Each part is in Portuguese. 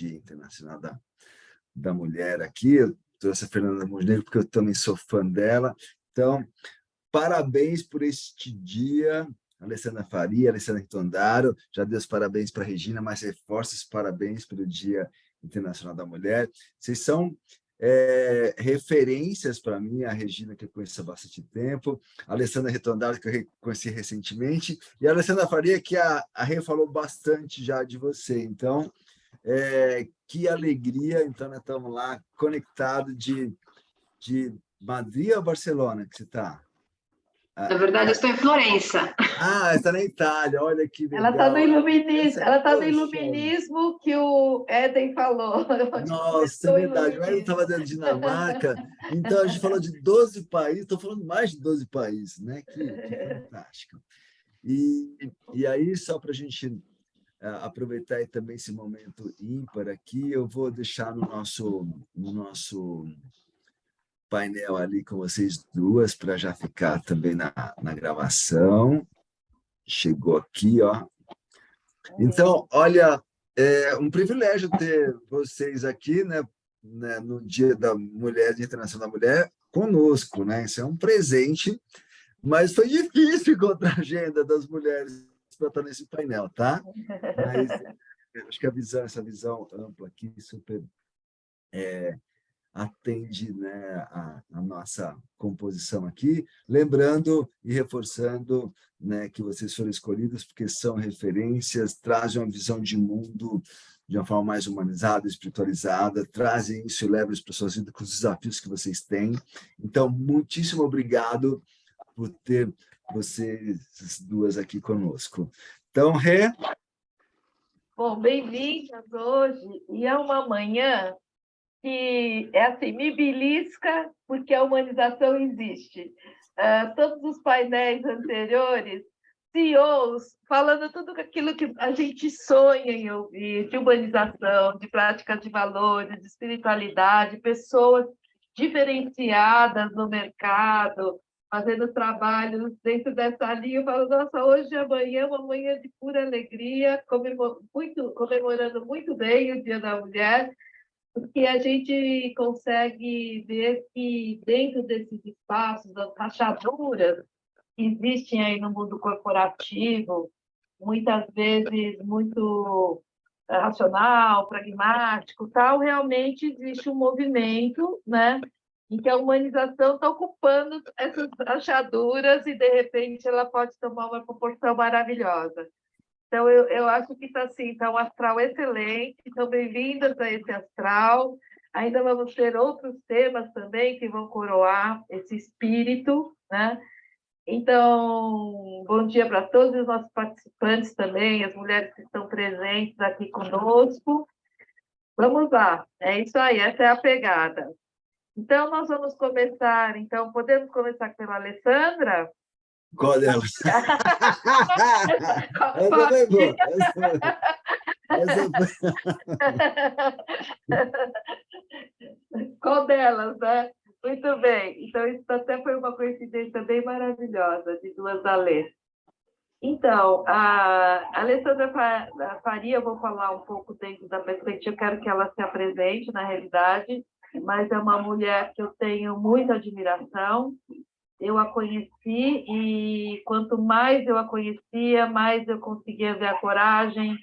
Dia Internacional da Mulher aqui. Eu trouxe a Fernanda Montenegro porque eu também sou fã dela. Então, parabéns por este dia, Alessandra Faria, Alessandra Ritondaro. Já dei os parabéns para a Regina, mas reforço os parabéns pelo Dia Internacional da Mulher. Vocês são referências para mim, a Regina, que eu conheço há bastante tempo, a Alessandra Ritondaro, que eu conheci recentemente, e a Alessandra Faria, que a Rê falou bastante já de você. Então, que alegria. Então, nós estamos lá conectados de Madrid a Barcelona, que você está? Na verdade, eu estou em Florença. Está na Itália, olha que legal. Ela está no iluminismo, no iluminismo que o Éden falou. Nossa, é verdade. Mas eu estava dizendo Dinamarca, então a gente falou de 12 países, estou falando mais de 12 países, né? Que fantástico. E aí, só para a gente aproveitar e também esse momento ímpar aqui, eu vou deixar no nosso painel ali com vocês duas, para já ficar também na gravação. Chegou aqui, ó. Então, olha, é um privilégio ter vocês aqui, né, no Dia da Mulher, Dia Internacional da Mulher, conosco, né? Isso é um presente, mas foi difícil encontrar a agenda das mulheres para estar nesse painel, tá? Mas acho que essa visão ampla aqui super atende, né, a nossa composição aqui, lembrando e reforçando, né, que vocês foram escolhidos porque são referências, trazem uma visão de mundo de uma forma mais humanizada, espiritualizada, trazem isso e levam isso para suas vidas com os desafios que vocês têm. Então, muitíssimo obrigado por ter vocês duas aqui conosco. Então, Rê? Bom, bem-vindas hoje, e é uma manhã que é assim, me belisca porque a humanização existe. Todos os painéis anteriores, CEOs, falando tudo aquilo que a gente sonha em ouvir, de humanização, de práticas de valores, de espiritualidade, pessoas diferenciadas no mercado, fazendo trabalhos dentro dessa linha. Eu falo, nossa, hoje e amanhã é uma manhã de pura alegria, comemorando muito bem o Dia da Mulher, porque a gente consegue ver que dentro desses espaços, das rachaduras que existem aí no mundo corporativo, muitas vezes muito racional, pragmático, tal, realmente existe um movimento, né, em que a humanização está ocupando essas rachaduras e, de repente, ela pode tomar uma proporção maravilhosa. Então, eu acho que está assim, tá um astral excelente, então bem-vindas a esse astral. Ainda vamos ter outros temas também que vão coroar esse espírito, né? Então, bom dia para todos os nossos participantes também, as mulheres que estão presentes aqui conosco. Vamos lá, é isso aí, essa é a pegada. Então, nós vamos começar, então, podemos começar pela Alessandra? Qual delas? Essa foi boa. Qual delas, né? Muito bem. Então, isso até foi uma coincidência bem maravilhosa de duas Alês. Então, a Alessandra Faria, eu vou falar um pouco dentro da perspectiva, eu quero que ela se apresente, na realidade, mas é uma mulher que eu tenho muita admiração. Eu a conheci e quanto mais eu a conhecia, mais eu conseguia ver a coragem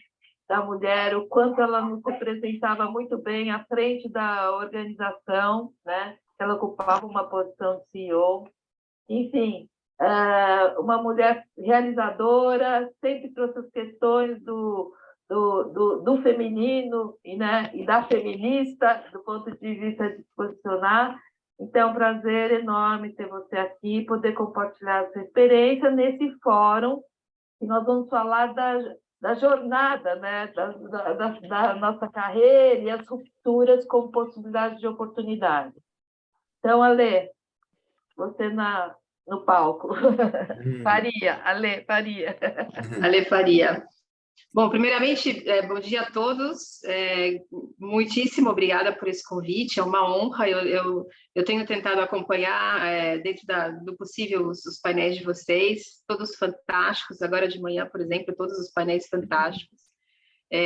da mulher, o quanto ela nos representava muito bem à frente da organização, né? Ela ocupava uma posição de CEO. Enfim, uma mulher realizadora, sempre trouxe as questões do feminino e da feminista, do ponto de vista de se posicionar. Então, é um prazer enorme ter você aqui, poder compartilhar a sua experiência nesse fórum, e nós vamos falar da jornada, né? da nossa carreira e as rupturas com possibilidades de oportunidade. Então, Alê, você no palco. Faria, Alê Faria. Alê Faria. Bom, primeiramente, bom dia a todos. Muitíssimo obrigada por esse convite, é uma honra. Eu tenho tentado acompanhar, dentro do possível, os painéis de vocês, todos fantásticos. Agora de manhã, por exemplo, todos os painéis fantásticos.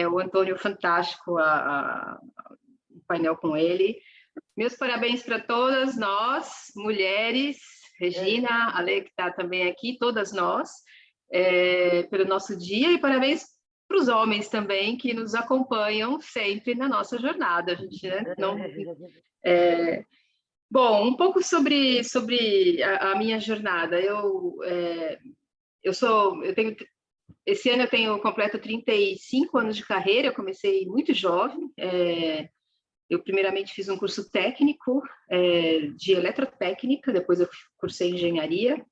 O Antônio, fantástico, o painel com ele. Meus parabéns para todas nós, mulheres, Regina, a Lê, que está também aqui, todas nós, pelo nosso dia, e parabéns para os homens também, que nos acompanham sempre na nossa jornada. A gente, Bom, um pouco sobre a minha jornada. Esse ano eu tenho completo 35 anos de carreira, eu comecei muito jovem. Eu primeiramente fiz um curso técnico de eletrotécnica, depois eu cursei engenharia,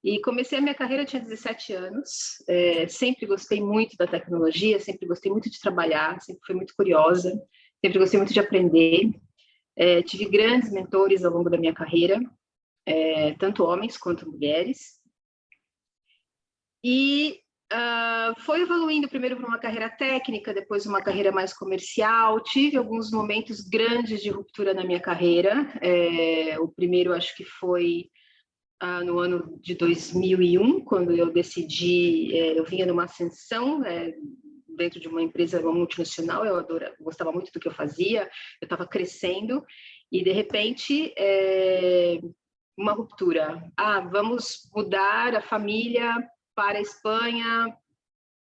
e comecei a minha carreira, eu tinha 17 anos, sempre gostei muito da tecnologia, sempre gostei muito de trabalhar, sempre fui muito curiosa, sempre gostei muito de aprender. Tive grandes mentores ao longo da minha carreira, tanto homens quanto mulheres, e foi evoluindo primeiro para uma carreira técnica, depois uma carreira mais comercial. Tive alguns momentos grandes de ruptura na minha carreira. O primeiro acho que foi no ano de 2001, quando eu decidi, eu vinha numa ascensão dentro de uma empresa, uma multinacional, eu gostava muito do que eu fazia, eu estava crescendo, e de repente uma ruptura. Vamos mudar a família para a Espanha,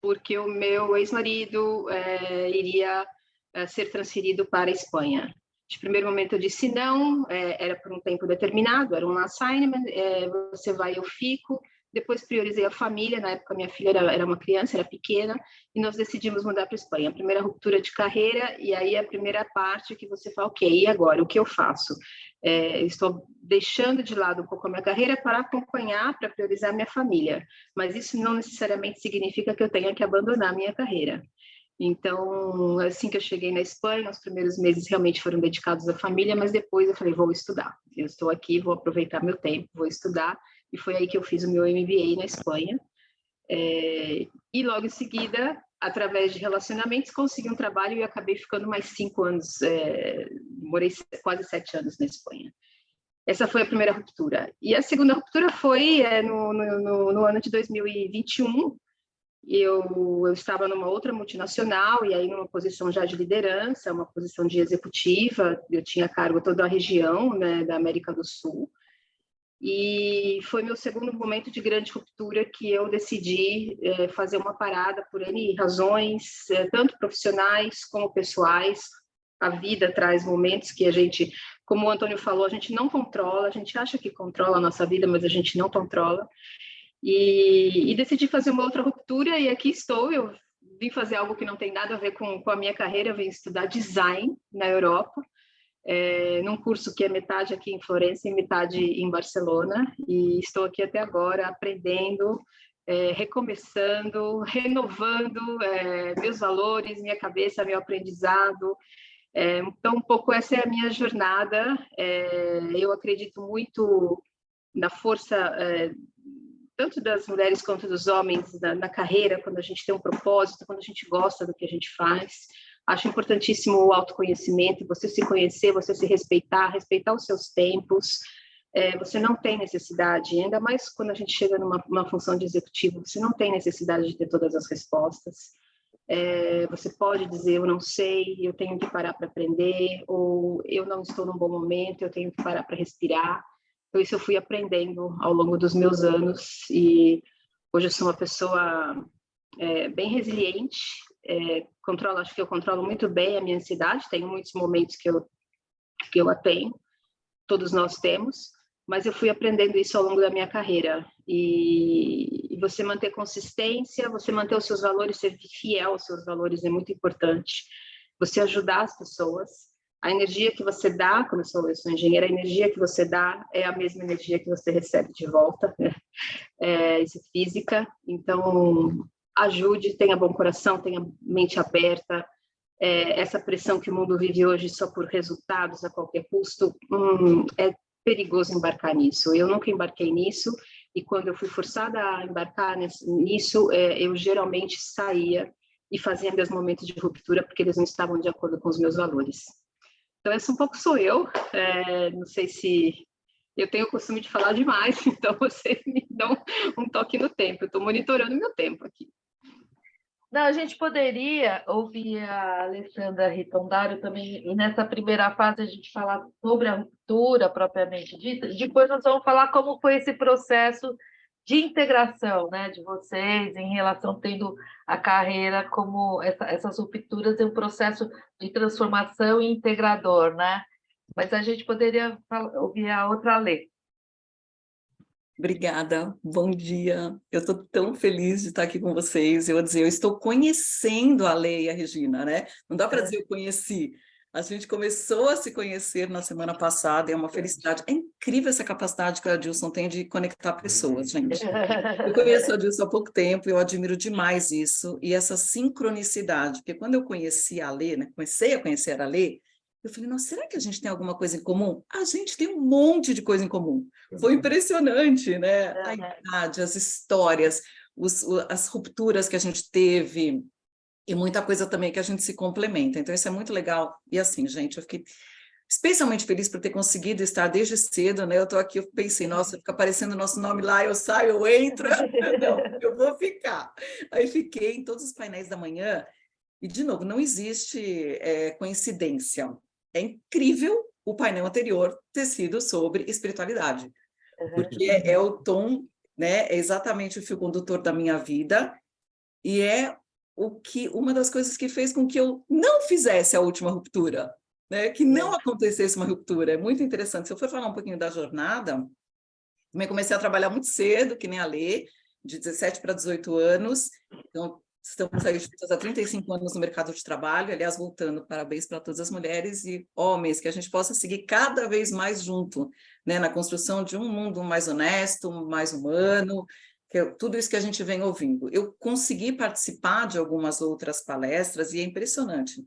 porque o meu ex-marido iria ser transferido para a Espanha. De primeiro momento eu disse não, era por um tempo determinado, era um assignment, você vai, eu fico. Depois priorizei a família, na época minha filha era uma criança, era pequena, e nós decidimos mudar para a Espanha. A primeira ruptura de carreira, e aí a primeira parte que você fala, ok, e agora, o que eu faço? Estou deixando de lado um pouco a minha carreira para acompanhar, para priorizar a minha família, mas isso não necessariamente significa que eu tenha que abandonar a minha carreira. Então, assim que eu cheguei na Espanha, os primeiros meses realmente foram dedicados à família, mas depois eu falei, vou estudar. Eu estou aqui, vou aproveitar meu tempo, vou estudar. E foi aí que eu fiz o meu MBA na Espanha. E logo em seguida, através de relacionamentos, consegui um trabalho e acabei ficando mais 5 anos, morei quase 7 anos na Espanha. Essa foi a primeira ruptura. E a segunda ruptura foi no ano de 2021, eu estava numa outra multinacional, e aí numa posição já de liderança, uma posição de executiva, eu tinha cargo toda a região, né, da América do Sul, e foi meu segundo momento de grande ruptura que eu decidi fazer uma parada por N razões, tanto profissionais como pessoais. A vida traz momentos que a gente, como o Antônio falou, a gente não controla, a gente acha que controla a nossa vida, mas a gente não controla. E decidi fazer uma outra ruptura, e aqui estou. Eu vim fazer algo que não tem nada a ver com a minha carreira, eu vim estudar design na Europa, num curso que é metade aqui em Florença e metade em Barcelona, e estou aqui até agora aprendendo, recomeçando, renovando meus valores, minha cabeça, meu aprendizado. Então, um pouco essa é a minha jornada. Eu acredito muito na força tanto das mulheres quanto dos homens na carreira, quando a gente tem um propósito, quando a gente gosta do que a gente faz. Acho importantíssimo o autoconhecimento, você se conhecer, você se respeitar, respeitar os seus tempos. Você não tem necessidade, ainda mais quando a gente chega numa função de executivo, você não tem necessidade de ter todas as respostas. Você pode dizer, eu não sei, eu tenho que parar para aprender, ou eu não estou num bom momento, eu tenho que parar para respirar. Então, isso eu fui aprendendo ao longo dos meus anos, e hoje eu sou uma pessoa bem resiliente, acho que eu controlo muito bem a minha ansiedade, tenho muitos momentos que eu a tenho, todos nós temos, mas eu fui aprendendo isso ao longo da minha carreira. E você manter consistência, você manter os seus valores, ser fiel aos seus valores é muito importante. Você ajudar as pessoas. A energia que você dá, como eu sou engenheira, a energia que você dá é a mesma energia que você recebe de volta, isso é física. Então, ajude, tenha bom coração, tenha mente aberta. Essa pressão que o mundo vive hoje só por resultados a qualquer custo, é perigoso embarcar nisso. Eu nunca embarquei nisso, e quando eu fui forçada a embarcar nisso, eu geralmente saía e fazia meus momentos de ruptura, porque eles não estavam de acordo com os meus valores. Então, essa um pouco sou eu. Não sei se... Eu tenho o costume de falar demais, então vocês me dão um toque no tempo. Eu estou monitorando meu tempo aqui. Não, a gente poderia ouvir a Alessandra Ritondário também, e nessa primeira fase a gente falar sobre a ruptura propriamente dita, depois nós vamos falar como foi esse processo de integração, né, de vocês em relação tendo a carreira como essas rupturas em um processo de transformação e integrador, né? Mas a gente poderia ouvir a outra Lê. Obrigada, bom dia. Eu estou tão feliz de estar aqui com vocês. Eu vou dizer, eu estou conhecendo a Lê e a Regina, né? Não dá para dizer eu conheci. A gente começou a se conhecer na semana passada, é uma felicidade. É incrível essa capacidade que a Adilson tem de conectar pessoas, gente. Eu conheço a Adilson há pouco tempo, eu admiro demais isso, e essa sincronicidade, porque quando eu conheci a Lê, né, comecei a conhecer a Lê, eu falei, nossa, será que a gente tem alguma coisa em comum? A gente tem um monte de coisa em comum. Foi impressionante, né? A idade, as histórias, as rupturas que a gente teve, e muita coisa também que a gente se complementa. Então, isso é muito legal. E assim, gente, eu fiquei especialmente feliz por ter conseguido estar desde cedo, né? Eu estou aqui, eu pensei, nossa, fica aparecendo o nosso nome lá, eu saio, eu entro. Não, eu vou ficar. Aí fiquei em todos os painéis da manhã, e, de novo, não existe coincidência. É incrível o painel anterior ter sido sobre espiritualidade, porque é o tom, né? É exatamente o fio condutor da minha vida, e é uma das coisas que fez com que eu não fizesse a última ruptura, né? Que não acontecesse uma ruptura. É muito interessante. Se eu for falar um pouquinho da jornada, também comecei a trabalhar muito cedo, que nem a Lê, de 17 para 18 anos. Então, estamos aí há 35 anos no mercado de trabalho. Aliás, voltando, parabéns para todas as mulheres e homens, que a gente possa seguir cada vez mais junto, né? Na construção de um mundo mais honesto, mais humano, tudo isso que a gente vem ouvindo. Eu consegui participar de algumas outras palestras e é impressionante.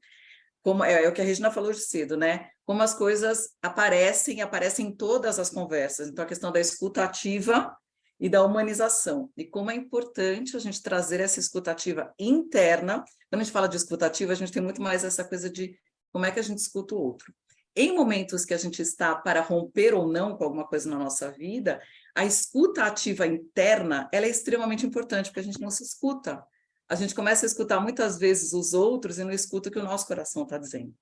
Como é o que a Regina falou de cedo, né? Como as coisas aparecem em todas as conversas. Então, a questão da escuta ativa e da humanização. E como é importante a gente trazer essa escuta ativa interna. Quando a gente fala de escuta ativa, a gente tem muito mais essa coisa de como é que a gente escuta o outro. Em momentos que a gente está para romper ou não com alguma coisa na nossa vida, a escuta ativa interna, ela é extremamente importante, porque a gente não se escuta. A gente começa a escutar muitas vezes os outros e não escuta o que o nosso coração está dizendo.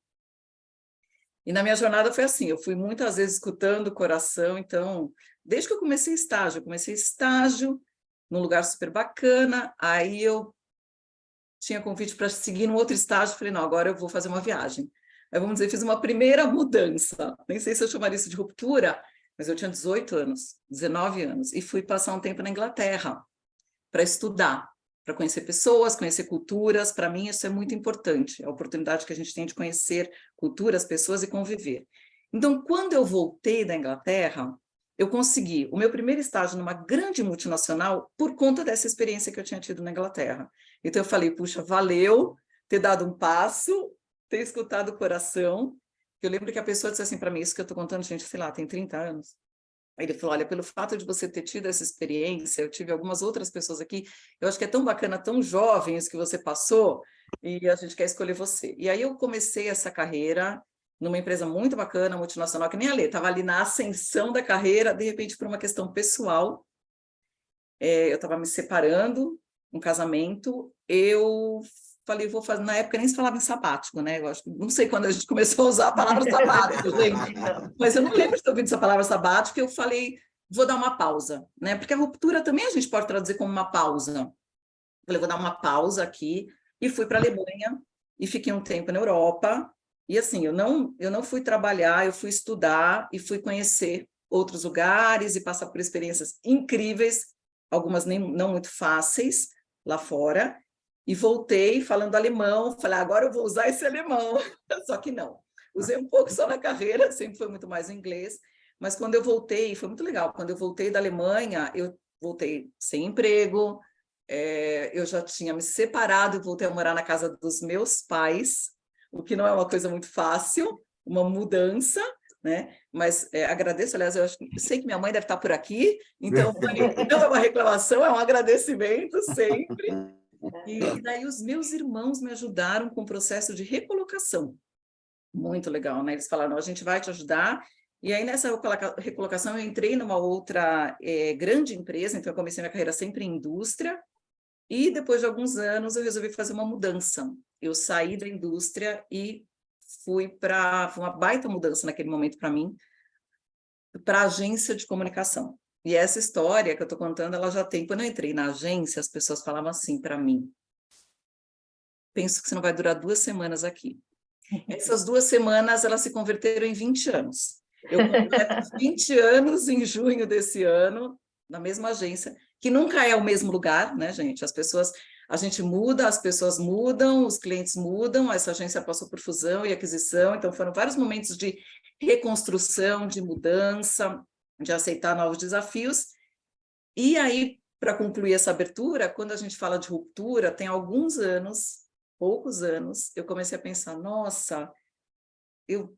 E na minha jornada foi assim, eu fui muitas vezes escutando o coração, então, desde que eu comecei estágio num lugar super bacana, aí eu tinha convite para seguir num outro estágio, falei, não, agora eu vou fazer uma viagem. Aí, vamos dizer, fiz uma primeira mudança, nem sei se eu chamaria isso de ruptura, mas eu tinha 18 anos, 19 anos, e fui passar um tempo na Inglaterra para estudar, para conhecer pessoas, conhecer culturas. Para mim isso é muito importante, a oportunidade que a gente tem de conhecer culturas, pessoas e conviver. Então, quando eu voltei da Inglaterra, eu consegui o meu primeiro estágio numa grande multinacional por conta dessa experiência que eu tinha tido na Inglaterra. Então eu falei, puxa, valeu ter dado um passo, ter escutado o coração. Eu lembro que a pessoa disse assim para mim, isso que eu estou contando, gente, sei lá, tem 30 anos. Aí ele falou, olha, pelo fato de você ter tido essa experiência, eu tive algumas outras pessoas aqui, eu acho que é tão bacana, tão jovem isso que você passou, e a gente quer escolher você. E aí eu comecei essa carreira numa empresa muito bacana, multinacional, que nem a Lê, estava ali na ascensão da carreira, de repente, por uma questão pessoal, eu estava me separando, um casamento, eu falei, vou fazer, na época nem se falava em sabático, né? Eu acho, não sei quando a gente começou a usar a palavra sabático, gente, mas eu não lembro de ter ouvido essa palavra sabático, eu falei, vou dar uma pausa, né? Porque a ruptura também a gente pode traduzir como uma pausa. Eu falei, vou dar uma pausa aqui, e fui para a Alemanha, e fiquei um tempo na Europa, e assim, eu não fui trabalhar, eu fui estudar, e fui conhecer outros lugares, e passar por experiências incríveis, algumas não muito fáceis, lá fora, e voltei falando alemão, falei, agora eu vou usar esse alemão, só que não. Usei um pouco só na carreira, sempre foi muito mais o inglês, mas quando eu voltei, foi muito legal, quando eu voltei da Alemanha, eu voltei sem emprego, eu já tinha me separado e voltei a morar na casa dos meus pais, o que não é uma coisa muito fácil, uma mudança, né? Mas agradeço, aliás, eu sei que minha mãe deve estar por aqui, então não é uma reclamação, é um agradecimento sempre. E daí os meus irmãos me ajudaram com o processo de recolocação. Muito legal, né? Eles falaram, a gente vai te ajudar. E aí, nessa recolocação, eu entrei numa outra grande empresa, então eu comecei minha carreira sempre em indústria, E depois de alguns anos eu resolvi fazer uma mudança. Eu saí da indústria e fui para... Foi uma baita mudança naquele momento para mim, para a agência de comunicação. E essa história que eu estou contando, ela já tem... Quando eu entrei na agência, as pessoas falavam assim para mim: penso que você não vai durar 2 semanas aqui. Essas 2 semanas, elas se converteram em 20 anos. Eu completo 20 anos em junho desse ano, na mesma agência, que nunca é o mesmo lugar, né, gente? A gente muda, as pessoas mudam, os clientes mudam, essa agência passou por fusão e aquisição, então foram vários momentos de reconstrução, de mudança, de aceitar novos desafios. E aí, para concluir essa abertura, quando a gente fala de ruptura, tem alguns anos, poucos anos, eu comecei a pensar, nossa, eu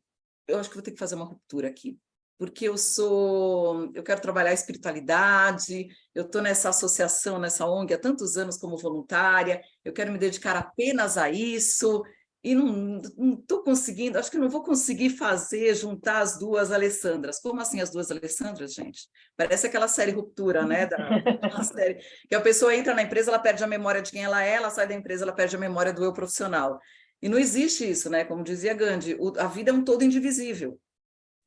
acho que vou ter que fazer uma ruptura aqui, porque eu quero trabalhar a espiritualidade, eu estou nessa associação, nessa ONG há tantos anos como voluntária, eu quero me dedicar apenas a isso, e não estou conseguindo, acho que não vou conseguir juntar as 2 Alessandras. Como assim as 2 Alessandras, gente? Parece aquela série Ruptura, né? Da série, que a pessoa entra na empresa, ela perde a memória de quem ela sai da empresa, ela perde a memória do eu profissional. E não existe isso, né? Como dizia Gandhi, a vida é um todo indivisível.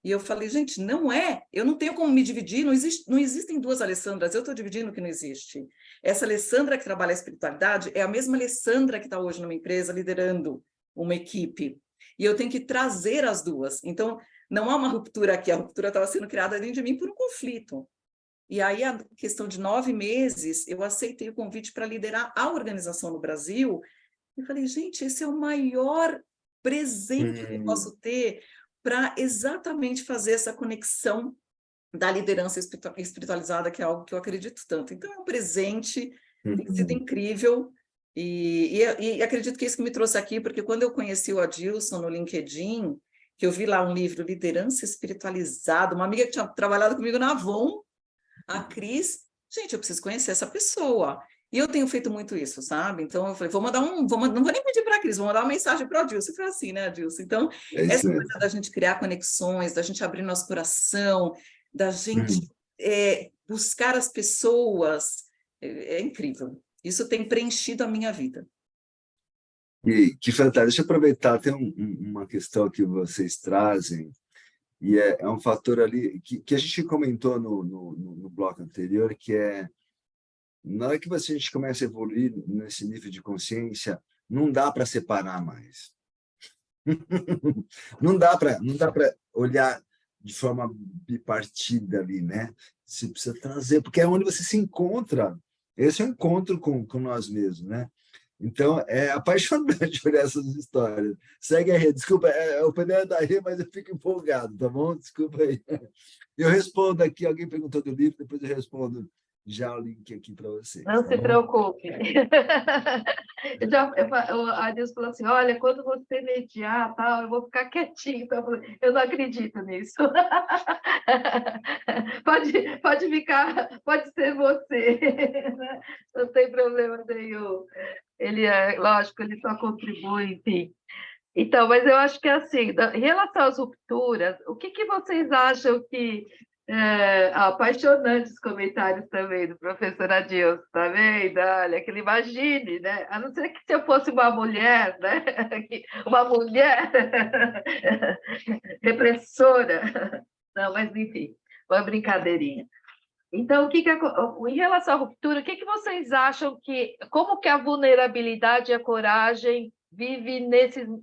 E eu falei, gente, não é, eu não tenho como me dividir, não existem 2 Alessandras, eu estou dividindo o que não existe. Essa Alessandra que trabalha a espiritualidade é a mesma Alessandra que está hoje numa empresa liderando uma equipe. E eu tenho que trazer as 2. Então, não há uma ruptura aqui, a ruptura estava sendo criada dentro de mim por um conflito. E aí, a questão de 9 meses, eu aceitei o convite para liderar a organização no Brasil. E falei, gente, esse é o maior presente que eu posso ter para exatamente fazer essa conexão da liderança espiritualizada, que é algo que eu acredito tanto. Então, é um presente, tem sido incrível, e acredito que isso que me trouxe aqui, porque quando eu conheci o Adilson no LinkedIn, que eu vi lá um livro, Liderança Espiritualizada, uma amiga que tinha trabalhado comigo na Avon, a Cris, gente, eu preciso conhecer essa pessoa. E eu tenho feito muito isso, sabe? Então, eu falei, não vou nem pedir para a Cris, vou mandar uma mensagem para o Adilson. Foi assim, né, Adilson? Então, essa coisa da gente criar conexões, da gente abrir nosso coração, da gente buscar as pessoas, é incrível. Isso tem preenchido a minha vida. Que fantástico. Deixa eu aproveitar, tem uma questão que vocês trazem, e é um fator ali que a gente comentou no bloco anterior, que é, na hora que a gente começa a evoluir nesse nível de consciência, não dá para separar mais. Não dá para olhar de forma bipartida ali, né? Você precisa trazer, porque é onde você se encontra. Esse é o encontro com nós mesmos, né? Então, é apaixonante olhar essas histórias. Segue a rede. Desculpa, o pneu da rede, mas eu fico empolgado, tá bom? Desculpa aí. Eu respondo aqui, alguém perguntou do livro, depois eu respondo já o link aqui para vocês. Não se preocupe. A Deus falou assim, olha, quando você mediar, tal, eu vou ficar quietinho. Então, eu não acredito nisso. Pode ficar, pode ser você. Não tem problema nenhum. Ele lógico, ele só contribui, enfim. Então, mas eu acho que assim, em relação às rupturas, o que vocês acham que... apaixonantes comentários também do professor Adilson, tá vendo? Olha, que ele imagine, né? A não ser que se eu fosse uma mulher, né? Uma mulher repressora. Não, mas enfim, uma brincadeirinha. Então, em relação à ruptura, o que vocês acham como que a vulnerabilidade e a coragem vive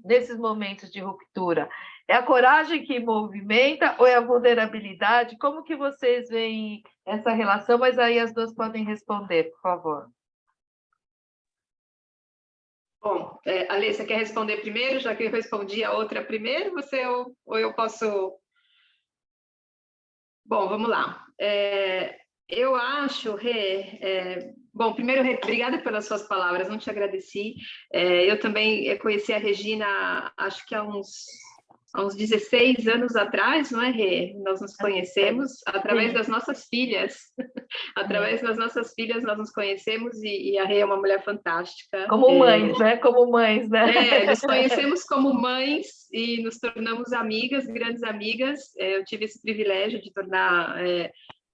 nesses momentos de ruptura? É a coragem que movimenta ou é a vulnerabilidade? Como que vocês veem essa relação? Mas aí as 2 podem responder, por favor. Bom, Alê, você quer responder primeiro, já que eu respondi a outra primeiro, ou eu posso... Bom, vamos lá. Eu acho, Rê... Bom, primeiro, Rê, obrigada pelas suas palavras, não te agradeci. Eu também conheci a Regina, acho que há uns 16 anos atrás, não é, Rê? Nós nos conhecemos através das nossas filhas. Através das nossas filhas nós nos conhecemos e a Rê é uma mulher fantástica. Como mães, né? Como mães, né? Nos conhecemos como mães e nos tornamos amigas, grandes amigas. Eu tive esse privilégio de tornar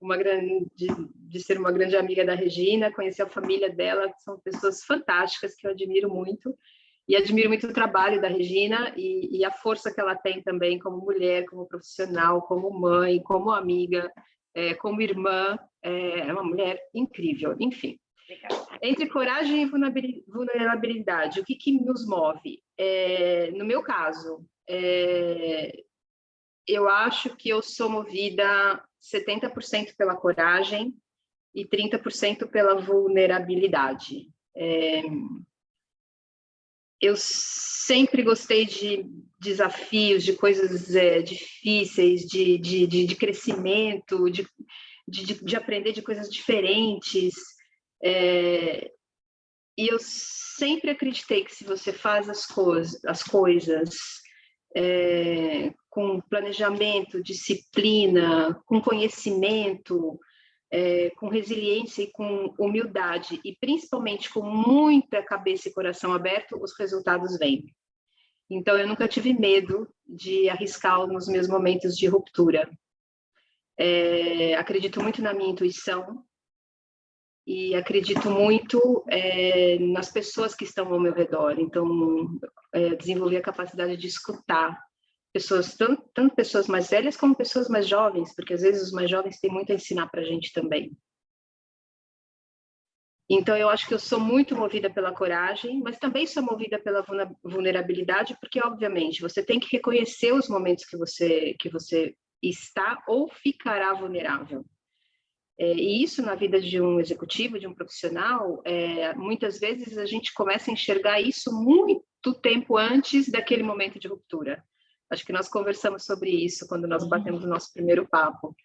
de ser uma grande amiga da Regina, conhecer a família dela, que são pessoas fantásticas que eu admiro muito. E admiro muito o trabalho da Regina e a força que ela tem também como mulher, como profissional, como mãe, como amiga, como irmã. É uma mulher incrível, enfim. Entre coragem e vulnerabilidade, o que nos move? No meu caso, eu acho que eu sou movida 70% pela coragem e 30% pela vulnerabilidade. Eu sempre gostei de desafios, de coisas difíceis, de crescimento, de aprender de coisas diferentes. E eu sempre acreditei que se você faz as coisas com planejamento, disciplina, com conhecimento, com resiliência e com humildade, e principalmente com muita cabeça e coração aberto, os resultados vêm. Então, eu nunca tive medo de arriscar nos meus momentos de ruptura. Acredito muito na minha intuição e acredito muito nas pessoas que estão ao meu redor. Então, desenvolvi a capacidade de escutar pessoas, tanto pessoas mais velhas como pessoas mais jovens, porque às vezes os mais jovens têm muito a ensinar para a gente também. Então, eu acho que eu sou muito movida pela coragem, mas também sou movida pela vulnerabilidade, porque, obviamente, você tem que reconhecer os momentos que você está ou ficará vulnerável. E isso, na vida de um executivo, de um profissional, muitas vezes a gente começa a enxergar isso muito tempo antes daquele momento de ruptura. Acho que nós conversamos sobre isso quando nós batemos o nosso primeiro papo.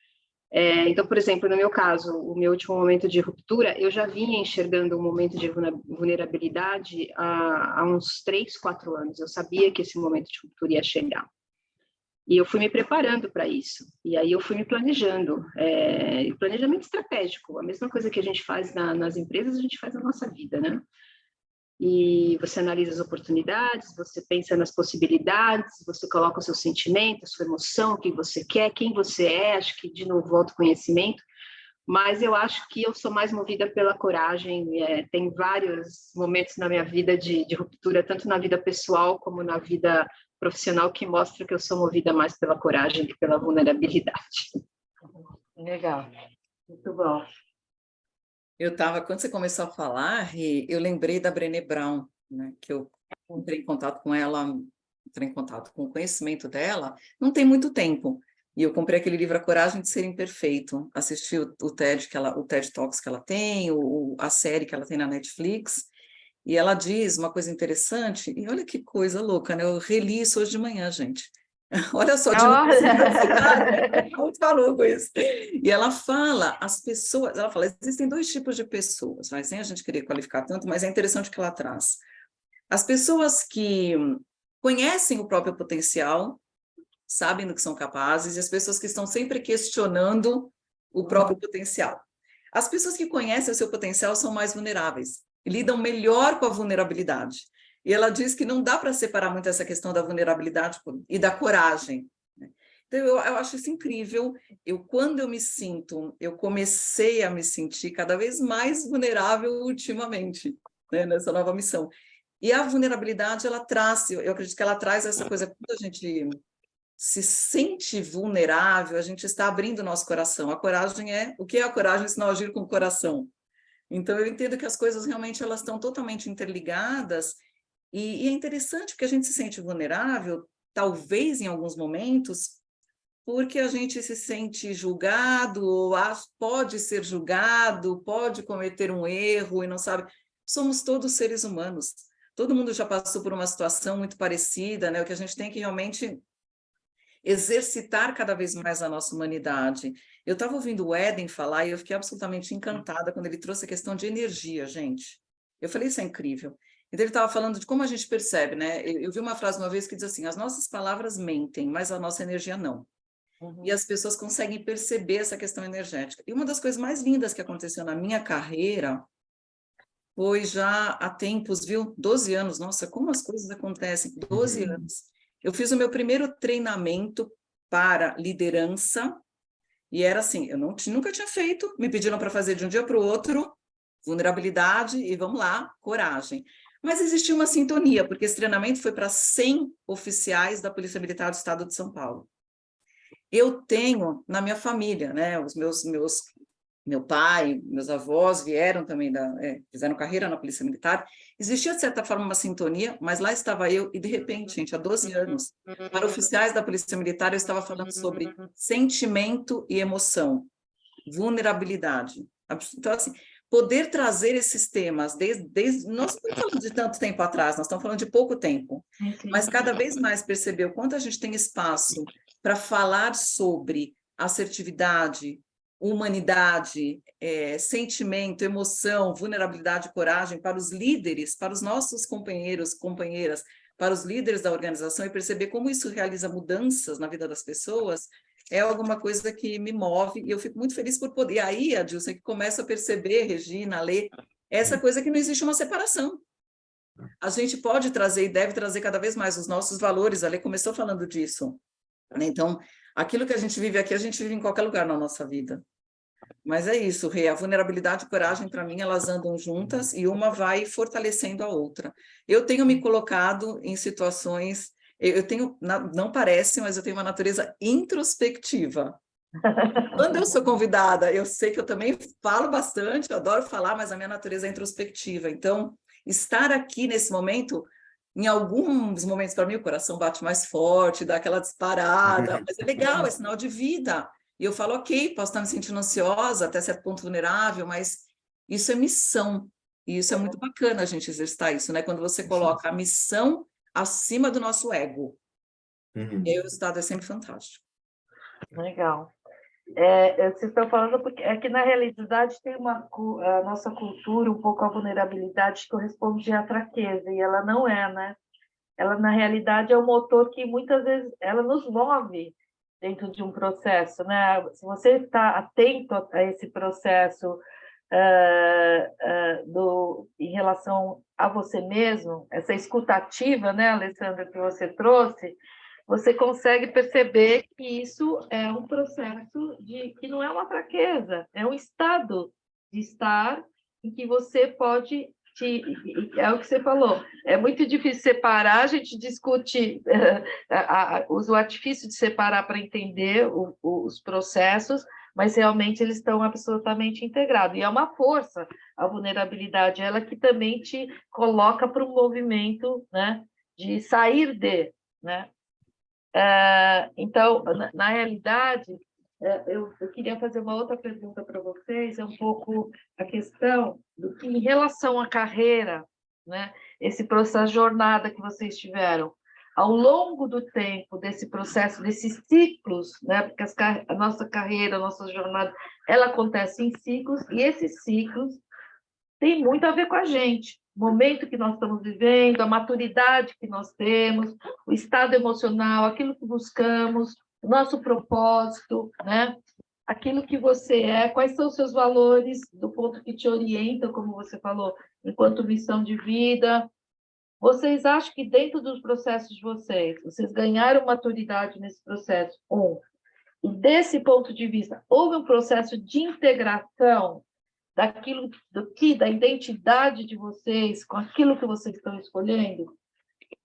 Então, por exemplo, no meu caso, o meu último momento de ruptura, eu já vinha enxergando um momento de vulnerabilidade há uns 3, 4 anos. Eu sabia que esse momento de ruptura ia chegar. E eu fui me preparando para isso. E aí eu fui me planejando. Planejamento estratégico, a mesma coisa que a gente faz nas empresas, a gente faz na nossa vida, né? E você analisa as oportunidades, você pensa nas possibilidades, você coloca o seu sentimento, a sua emoção, o que você quer, quem você é, acho que, de novo, autoconhecimento, mas eu acho que eu sou mais movida pela coragem. Tem vários momentos na minha vida de ruptura, tanto na vida pessoal como na vida profissional, que mostra que eu sou movida mais pela coragem que pela vulnerabilidade. Legal, muito bom. Quando você começou a falar, eu lembrei da Brené Brown, né, que eu entrei em contato com ela, entrei em contato com o conhecimento dela, não tem muito tempo. E eu comprei aquele livro A Coragem de Ser Imperfeito, assisti o TED Talks que ela tem, a série que ela tem na Netflix, e ela diz uma coisa interessante, e olha que coisa louca, né? Eu reli isso hoje de manhã, gente. Olha só, de novo, muito maluco isso. E ela fala, existem 2 tipos de pessoas, mas sem a gente querer qualificar tanto, mas é interessante o que ela traz. As pessoas que conhecem o próprio potencial, sabem do que são capazes, e as pessoas que estão sempre questionando o próprio potencial. As pessoas que conhecem o seu potencial são mais vulneráveis, e lidam melhor com a vulnerabilidade. E ela diz que não dá para separar muito essa questão da vulnerabilidade e da coragem. Então, eu acho isso incrível. Quando eu comecei a me sentir cada vez mais vulnerável ultimamente, né, nessa nova missão. E a vulnerabilidade, eu acredito que ela traz essa coisa, quando a gente se sente vulnerável, a gente está abrindo o nosso coração. A coragem o que é a coragem se não agir com o coração? Então, eu entendo que as coisas realmente elas estão totalmente interligadas, e é interessante porque a gente se sente vulnerável, talvez em alguns momentos, porque a gente se sente julgado, ou pode ser julgado, pode cometer um erro e não sabe. Somos todos seres humanos. Todo mundo já passou por uma situação muito parecida, né? O que a gente tem que realmente exercitar cada vez mais a nossa humanidade. Eu estava ouvindo o Éden falar e eu fiquei absolutamente encantada quando ele trouxe a questão de energia, gente. Eu falei, isso é incrível. Então, ele estava falando de como a gente percebe, né? Eu vi uma frase uma vez que diz assim, as nossas palavras mentem, mas a nossa energia não. E as pessoas conseguem perceber essa questão energética. E uma das coisas mais lindas que aconteceu na minha carreira foi já há tempos, viu? 12 anos, nossa, como as coisas acontecem, 12 anos. Eu fiz o meu primeiro treinamento para liderança E era assim, eu nunca tinha feito, me pediram para fazer de um dia para o outro, vulnerabilidade e vamos lá, coragem. Mas existia uma sintonia, porque esse treinamento foi para 100 oficiais da Polícia Militar do Estado de São Paulo. Eu tenho na minha família, né, meu pai, meus avós vieram também, fizeram carreira na Polícia Militar. Existia, de certa forma, uma sintonia, mas lá estava eu, e de repente, gente, há 12 anos, para oficiais da Polícia Militar, eu estava falando sobre sentimento e emoção, vulnerabilidade. Então, assim, poder trazer esses temas, nós não estamos falando de tanto tempo atrás, nós estamos falando de pouco tempo, mas cada vez mais perceber o quanto a gente tem espaço para falar sobre assertividade, humanidade, sentimento, emoção, vulnerabilidade, coragem para os líderes, para os nossos companheiros, companheiras, para os líderes da organização, e perceber como isso realiza mudanças na vida das pessoas, é alguma coisa que me move, e eu fico muito feliz por poder. E aí, Adilson, que começa a perceber, Regina, a Lê, essa coisa que não existe uma separação. A gente pode trazer e deve trazer cada vez mais os nossos valores, a Lê começou falando disso. Então, aquilo que a gente vive aqui, a gente vive em qualquer lugar na nossa vida. Mas é isso, Rê, a vulnerabilidade e coragem, para mim, elas andam juntas e uma vai fortalecendo a outra. Eu tenho me colocado em situações, eu tenho, não parece, mas eu tenho uma natureza introspectiva. Quando eu sou convidada, eu sei que eu também falo bastante, eu adoro falar, mas a minha natureza é introspectiva. Então, estar aqui nesse momento, em alguns momentos, para mim, o coração bate mais forte, dá aquela disparada, mas é legal, é sinal de vida. E eu falo, ok, posso estar me sentindo ansiosa, até certo ponto vulnerável, mas isso é missão. E isso é muito bacana a gente exercitar isso, né? Quando você coloca a missão acima do nosso ego. E aí o resultado é sempre fantástico. Legal. Vocês estão falando porque é que, na realidade, tem a nossa cultura, um pouco a vulnerabilidade corresponde à fraqueza, e ela não é, né? Ela, na realidade, é o motor que, muitas vezes, ela nos move dentro de um processo, né? Se você está atento a esse processo em relação a você mesmo, essa escutativa, né, Alessandra, que você trouxe, você consegue perceber que isso é um processo que não é uma fraqueza, é um estado de estar em que você pode... É o que você falou, é muito difícil separar, a gente discute, usa o artifício de separar para entender os processos, mas realmente eles estão absolutamente integrados, e é uma força, a vulnerabilidade, ela que também te coloca para um movimento, né, de sair né? Então, na realidade, eu queria fazer uma outra pergunta para vocês, é um pouco a questão do que, em relação à carreira, né, esse processo, a jornada que vocês tiveram, ao longo do tempo desse processo, desses ciclos, né, porque a nossa carreira, a nossa jornada, ela acontece em ciclos, e esses ciclos têm muito a ver com a gente, o momento que nós estamos vivendo, a maturidade que nós temos, o estado emocional, aquilo que buscamos, o nosso propósito, né? Aquilo que você é, quais são os seus valores, do ponto que te orientam, como você falou, enquanto missão de vida. Vocês acham que dentro dos processos de vocês ganharam maturidade nesse processo? E desse ponto de vista, houve um processo de integração daquilo, da identidade de vocês, com aquilo que vocês estão escolhendo?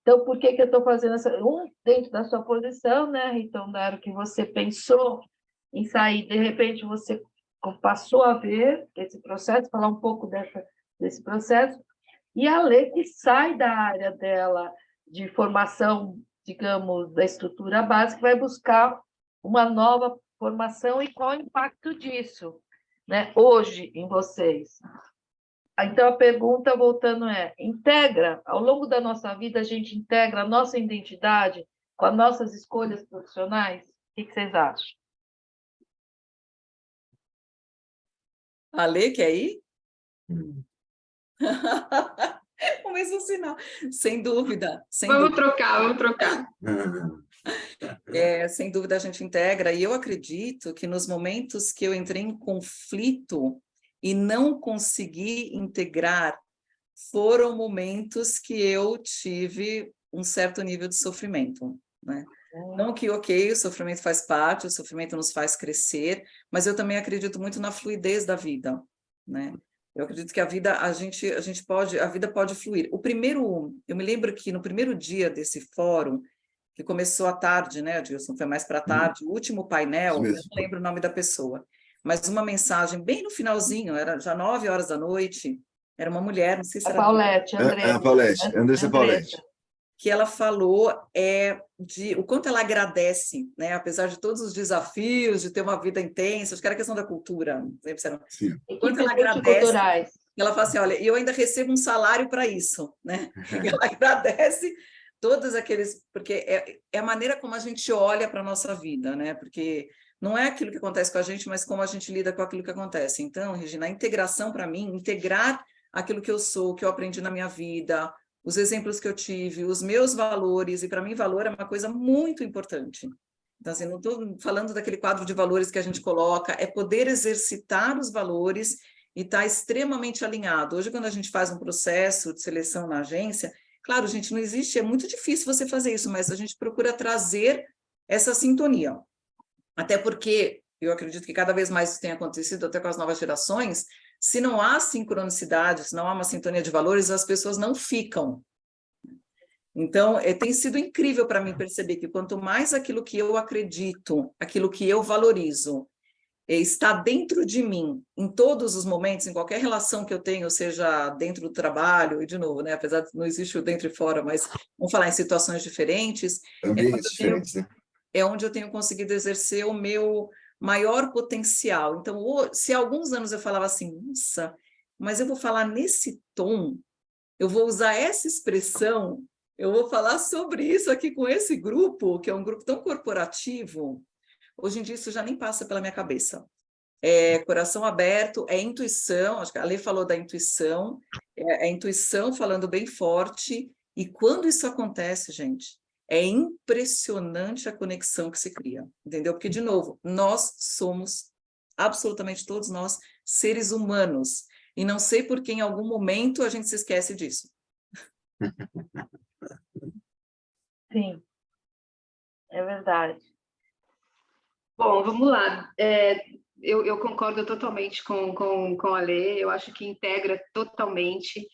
Então, por que eu estou fazendo essa... dentro da sua posição, né, Rita Ondaro, que você pensou em sair, de repente você passou a ver esse processo, falar um pouco desse processo, e a Lê, que sai da área dela de formação, digamos, da estrutura básica, vai buscar uma nova formação, e qual o impacto disso, né, hoje em vocês? Então, a pergunta, voltando, integra, ao longo da nossa vida, a gente integra a nossa identidade com as nossas escolhas profissionais? O que vocês acham? A Lê, quer ir? O mesmo sinal, sem dúvida. Vamos trocar. Sem dúvida a gente integra, e eu acredito que nos momentos que eu entrei em conflito e não consegui integrar, foram momentos que eu tive um certo nível de sofrimento, né? Não que, ok, o sofrimento faz parte, o sofrimento nos faz crescer, mas eu também acredito muito na fluidez da vida, né? Eu acredito que a vida, a vida pode fluir. Eu me lembro que no primeiro dia desse fórum, que começou à tarde, né, Adilson, foi mais para a tarde, o último painel, eu não lembro o nome da pessoa, mas uma mensagem bem no finalzinho, era já 9 horas da noite, era uma mulher, não sei se era... Paulette, Andressa Paulette. Que ela falou de o quanto ela agradece, né? Apesar de todos os desafios, de ter uma vida intensa, acho que era questão da cultura, não sei se era... O quanto ela agradece. Ela fala assim, olha, eu ainda recebo um salário para isso, né? Ela agradece todos aqueles... Porque é a maneira como a gente olha para a nossa vida, né? Porque não é aquilo que acontece com a gente, mas como a gente lida com aquilo que acontece. Então, Regina, a integração para mim, integrar aquilo que eu sou, que eu aprendi na minha vida, os exemplos que eu tive, os meus valores, e para mim valor é uma coisa muito importante. Então, assim, não estou falando daquele quadro de valores que a gente coloca, é poder exercitar os valores e estar extremamente alinhado. Hoje, quando a gente faz um processo de seleção na agência, claro, gente, não existe, é muito difícil você fazer isso, mas a gente procura trazer essa sintonia. Até porque, eu acredito que cada vez mais isso tem acontecido, até com as novas gerações, se não há sincronicidade, se não há uma sintonia de valores, as pessoas não ficam. Então, tem sido incrível para mim perceber que quanto mais aquilo que eu acredito, aquilo que eu valorizo, está dentro de mim, em todos os momentos, em qualquer relação que eu tenho, seja dentro do trabalho, e de novo, né, apesar de não existir o dentro e fora, mas vamos falar em situações diferentes, ambientes diferentes, né? É onde eu tenho conseguido exercer o meu maior potencial. Então, se há alguns anos eu falava assim, nossa, mas eu vou falar nesse tom, eu vou usar essa expressão, eu vou falar sobre isso aqui com esse grupo, que é um grupo tão corporativo, hoje em dia isso já nem passa pela minha cabeça. É coração aberto, é intuição, acho que a Lê falou da intuição, é a intuição falando bem forte, e quando isso acontece, gente, é impressionante a conexão que se cria, entendeu? Porque, de novo, nós somos, absolutamente todos nós, seres humanos, e não sei por que em algum momento a gente se esquece disso. Sim, é verdade. Bom, vamos lá. Eu concordo totalmente com a Lê, eu acho que integra totalmente.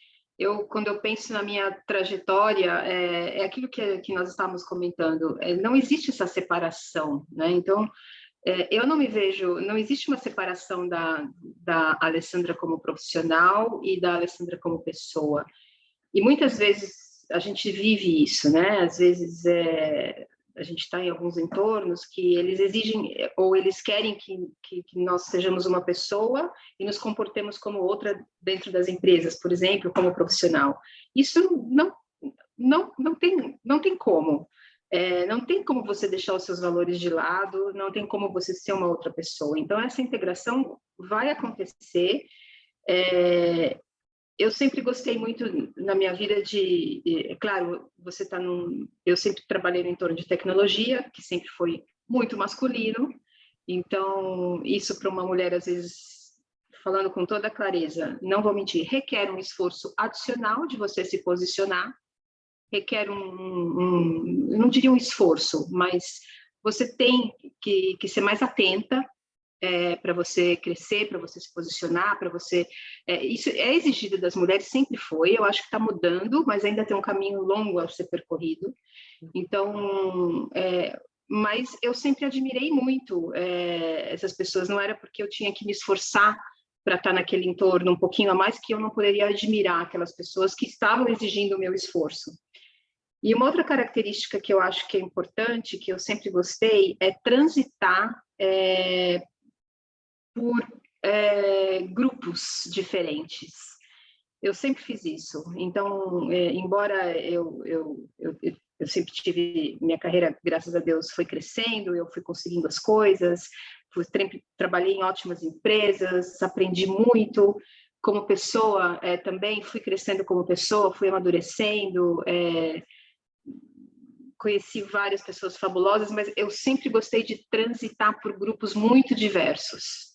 Quando eu penso na minha trajetória, é aquilo que nós estávamos comentando, não existe essa separação, né? Então, eu não me vejo, não existe uma separação da Alessandra como profissional e da Alessandra como pessoa. E muitas vezes a gente vive isso, né? Às vezes a gente está em alguns entornos que eles exigem ou eles querem que nós sejamos uma pessoa e nos comportemos como outra dentro das empresas, por exemplo, como profissional. Isso não tem como. Não tem como você deixar os seus valores de lado, não tem como você ser uma outra pessoa. Então, essa integração vai acontecer. Eu sempre gostei muito na minha vida claro, você está eu sempre trabalhei no entorno de tecnologia, que sempre foi muito masculino, então isso para uma mulher, às vezes, falando com toda clareza, não vou mentir, requer um esforço adicional de você se posicionar, requer eu não diria um esforço, mas você tem que ser mais atenta, para você crescer, para você se posicionar, para você... isso é exigido das mulheres, sempre foi, eu acho que está mudando, mas ainda tem um caminho longo a ser percorrido. Então, mas eu sempre admirei muito essas pessoas, não era porque eu tinha que me esforçar para estar naquele entorno um pouquinho a mais que eu não poderia admirar aquelas pessoas que estavam exigindo o meu esforço. E uma outra característica que eu acho que é importante, que eu sempre gostei, é transitar por grupos diferentes. Eu sempre fiz isso. Então, embora eu sempre tive... Minha carreira, graças a Deus, foi crescendo, eu fui conseguindo as coisas, trabalhei em ótimas empresas, aprendi muito. Como pessoa, também fui crescendo como pessoa, fui amadurecendo, conheci várias pessoas fabulosas, mas eu sempre gostei de transitar por grupos muito diversos.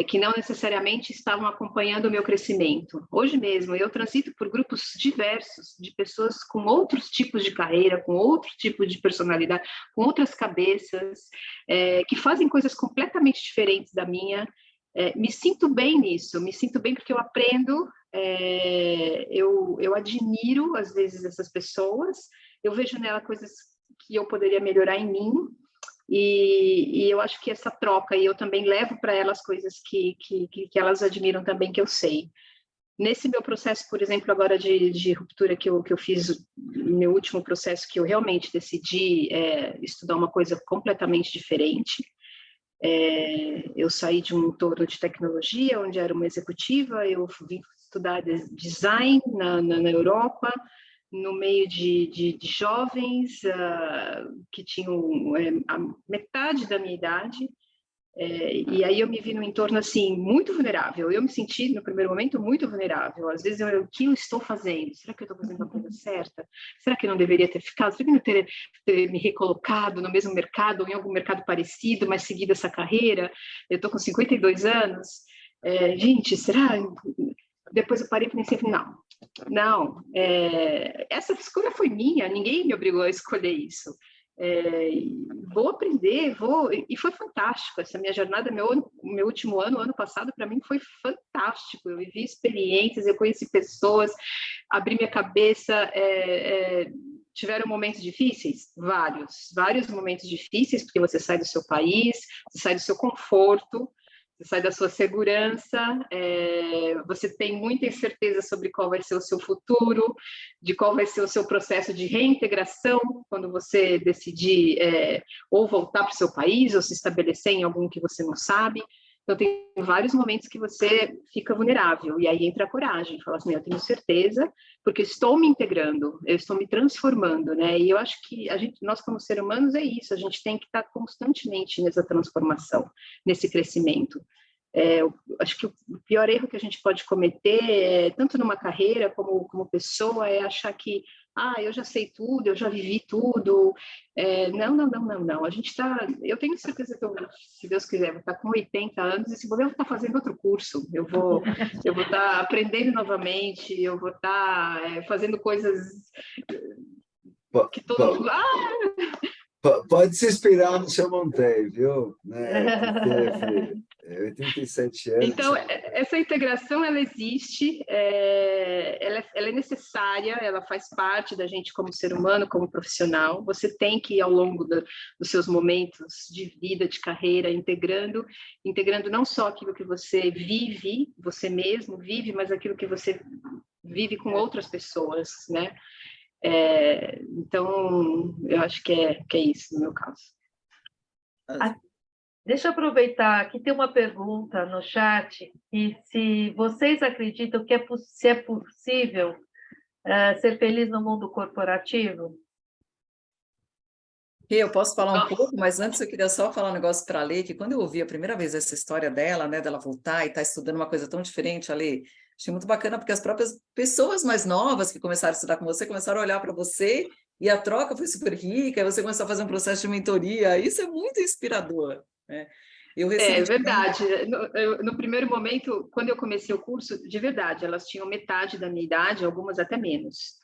que não necessariamente estavam acompanhando o meu crescimento. Hoje mesmo, eu transito por grupos diversos, de pessoas com outros tipos de carreira, com outro tipo de personalidade, com outras cabeças, que fazem coisas completamente diferentes da minha. Me sinto bem nisso, me sinto bem porque eu aprendo, eu admiro, às vezes, essas pessoas, eu vejo nela coisas que eu poderia melhorar em mim, e eu acho que essa troca, e eu também levo para elas coisas que elas admiram também, que eu sei. Nesse meu processo, por exemplo, agora de ruptura que eu fiz, meu último processo, que eu realmente decidi estudar uma coisa completamente diferente, eu saí de um entorno de tecnologia, onde era uma executiva, eu vim estudar design na Europa, no meio de jovens que tinham a metade da minha idade, e aí eu me vi num entorno assim muito vulnerável. Eu me senti no primeiro momento muito vulnerável. Às vezes o que eu estou fazendo? Será que eu estou fazendo a coisa certa? Será que eu não deveria ter ficado? Será que eu não teria ter me recolocado no mesmo mercado ou em algum mercado parecido, mas seguido essa carreira? Eu estou com 52 anos. Gente, será? Depois eu parei e pensei, não, essa escolha foi minha, ninguém me obrigou a escolher isso. Vou aprender, e foi fantástico, essa minha jornada, meu último ano passado, para mim foi fantástico, eu vivi experiências, eu conheci pessoas, abri minha cabeça, tiveram momentos difíceis? Vários momentos difíceis, porque você sai do seu país, você sai do seu conforto, você sai da sua segurança, você tem muita incerteza sobre qual vai ser o seu futuro, de qual vai ser o seu processo de reintegração, quando você decidir ou voltar para o seu país, ou se estabelecer em algum que você não sabe. Então, tem vários momentos que você fica vulnerável, e aí entra a coragem, fala assim, eu tenho certeza, porque estou me integrando, eu estou me transformando, né? E eu acho que nós como seres humanos é isso, a gente tem que estar constantemente nessa transformação, nesse crescimento. Eu acho que o pior erro que a gente pode cometer, tanto numa carreira como pessoa, é achar que eu já sei tudo, eu já vivi tudo. Não. A gente eu tenho certeza que se Deus quiser, vou estar com 80 anos e se puder, eu vou estar fazendo outro curso. Eu vou estar aprendendo novamente, eu vou estar fazendo coisas que todo mundo... Pode se inspirar no seu Monteiro, viu? Que teve 87 anos. Então, essa integração, ela existe, ela é necessária, ela faz parte da gente como ser humano, como profissional. Você tem que ir ao longo dos seus momentos de vida, de carreira, integrando não só aquilo que você vive, você mesmo vive, mas aquilo que você vive com outras pessoas, né? Então, eu acho que é isso no meu caso. Deixa eu aproveitar, aqui tem uma pergunta no chat, e se vocês acreditam que se é possível ser feliz no mundo corporativo? Eu posso falar um pouco, mas antes eu queria só falar um negócio para a Lê, que quando eu ouvi a primeira vez essa história dela, né, dela voltar e estar estudando uma coisa tão diferente, Lê, achei muito bacana, porque as próprias pessoas mais novas que começaram a estudar com você, começaram a olhar para você, e a troca foi super rica, e você começou a fazer um processo de mentoria, isso é muito inspirador, né? É verdade. No primeiro momento, quando eu comecei o curso, de verdade, elas tinham metade da minha idade, algumas até menos.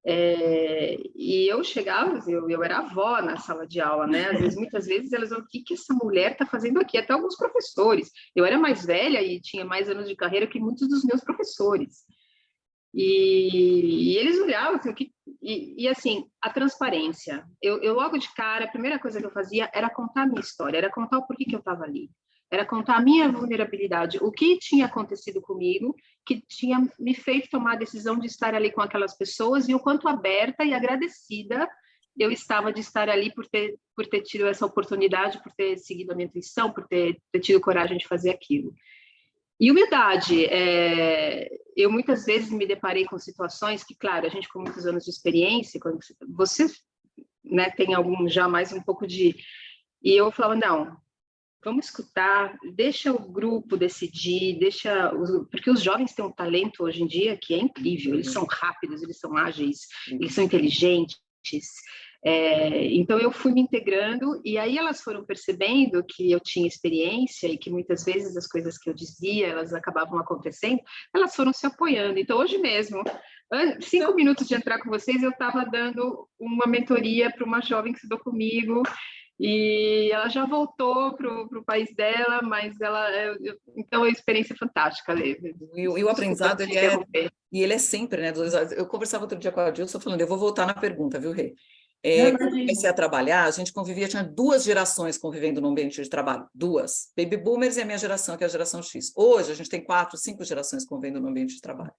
E eu chegava, eu era avó na sala de aula, né? Muitas vezes elas falam, o que essa mulher está fazendo aqui? Até alguns professores. Eu era mais velha e tinha mais anos de carreira que muitos dos meus professores. E eles olhavam assim, assim, a transparência. Eu logo de cara, a primeira coisa que eu fazia era contar a minha história, era contar o porquê que eu estava ali. Era contar a minha vulnerabilidade, o que tinha acontecido comigo, que tinha me feito tomar a decisão de estar ali com aquelas pessoas e o quanto aberta e agradecida eu estava de estar ali por ter tido essa oportunidade, por ter seguido a minha intuição, por ter tido coragem de fazer aquilo. E humildade. Eu muitas vezes me deparei com situações que, claro, a gente com muitos anos de experiência, quando você né, tem já mais um pouco de... E eu falava, não, vamos escutar, deixa o grupo decidir, porque os jovens têm um talento hoje em dia que é incrível, eles são rápidos, eles são ágeis, eles são inteligentes, Então, eu fui me integrando, e aí elas foram percebendo que eu tinha experiência e que muitas vezes as coisas que eu dizia, elas acabavam acontecendo, elas foram se apoiando. Então, hoje mesmo, 5 minutos de entrar com vocês, eu estava dando uma mentoria para uma jovem que estudou comigo, e ela já voltou para o país dela, mas então é uma experiência fantástica, Lê. E o aprendizado, ele é sempre, né? Eu conversava outro dia com a Dilson falando, eu vou voltar na pergunta, viu, Rê? Quando eu comecei a trabalhar, a gente convivia, tinha 2 gerações convivendo no ambiente de trabalho, 2. Baby Boomers e a minha geração, que é a geração X. Hoje, a gente tem 4, 5 gerações convivendo no ambiente de trabalho.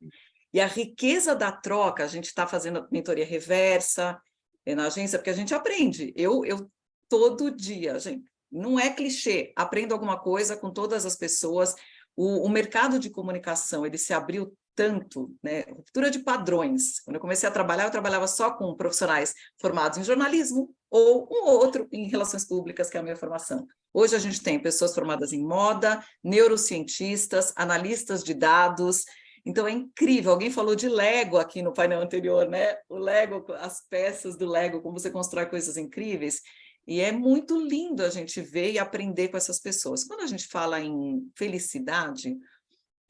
E a riqueza da troca, a gente está fazendo a mentoria reversa na agência, porque a gente aprende. Eu todo dia, gente, não é clichê, aprendo alguma coisa com todas as pessoas. O mercado de comunicação, ele se abriu tanto, né? Ruptura de padrões. Quando eu comecei a trabalhar, eu trabalhava só com profissionais formados em jornalismo ou um outro em relações públicas, que é a minha formação. Hoje a gente tem pessoas formadas em moda, neurocientistas, analistas de dados. Então é incrível. Alguém falou de Lego aqui no painel anterior, né? O Lego, as peças do Lego, como você constrói coisas incríveis. E é muito lindo a gente ver e aprender com essas pessoas. Quando a gente fala em felicidade,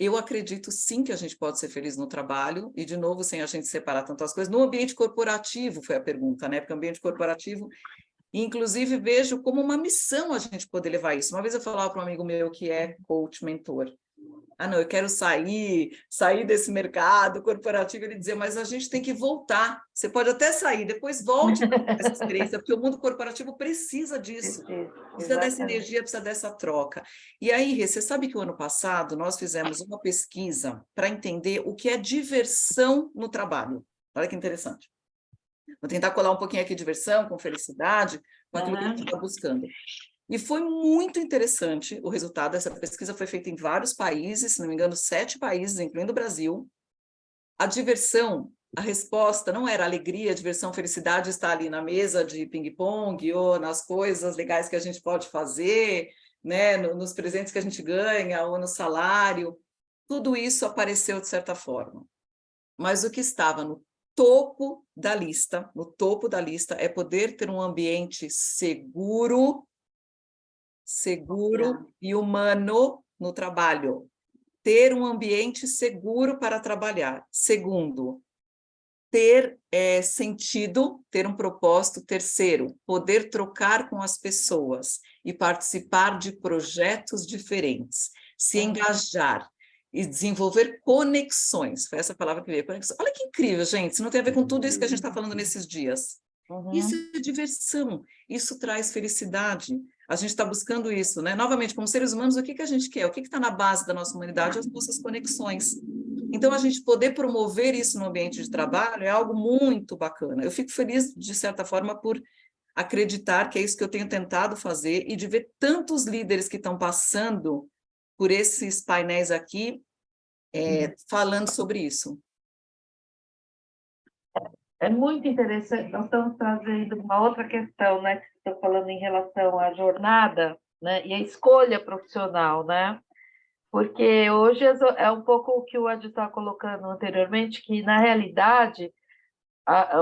eu acredito sim que a gente pode ser feliz no trabalho, e de novo, sem a gente separar tantas coisas. No ambiente corporativo, foi a pergunta, né? Porque o ambiente corporativo, inclusive, vejo como uma missão a gente poder levar isso. Uma vez eu falava para um amigo meu que é coach, mentor. Não, eu quero sair desse mercado corporativo. Ele dizia, mas a gente tem que voltar. Você pode até sair, depois volte para essa experiência, porque o mundo corporativo precisa disso. Precisa dessa energia, precisa dessa troca. E aí, Rê, você sabe que o ano passado nós fizemos uma pesquisa para entender o que é diversão no trabalho. Olha que interessante. Vou tentar colar um pouquinho aqui diversão, com felicidade, com aquilo que a gente está buscando. E foi muito interessante o resultado. Essa pesquisa foi feita em vários países, se não me engano, 7 países, incluindo o Brasil. A diversão, a resposta não era alegria, diversão, felicidade, estar ali na mesa de ping-pong ou nas coisas legais que a gente pode fazer, né, nos presentes que a gente ganha ou no salário. Tudo isso apareceu de certa forma. Mas o que estava no topo da lista é poder ter um ambiente seguro e humano no trabalho. Ter um ambiente seguro para trabalhar. Segundo, ter sentido, ter um propósito. Terceiro, poder trocar com as pessoas e participar de projetos diferentes. Se engajar e desenvolver conexões. Foi essa palavra que veio, conexão. Olha que incrível, gente. Isso não tem a ver com tudo isso que a gente está falando nesses dias. Isso é diversão, isso traz felicidade. A gente está buscando isso, né? Novamente, como seres humanos, o que a gente quer? O que está na base da nossa humanidade? As nossas conexões. Então, a gente poder promover isso no ambiente de trabalho é algo muito bacana. Eu fico feliz, de certa forma, por acreditar que é isso que eu tenho tentado fazer e de ver tantos líderes que estão passando por esses painéis aqui, falando sobre isso. É muito interessante. Nós estamos trazendo uma outra questão, né, que você está falando em relação à jornada, né, e a escolha profissional, né? Porque hoje é um pouco o que o Adi estava colocando anteriormente, que, na realidade,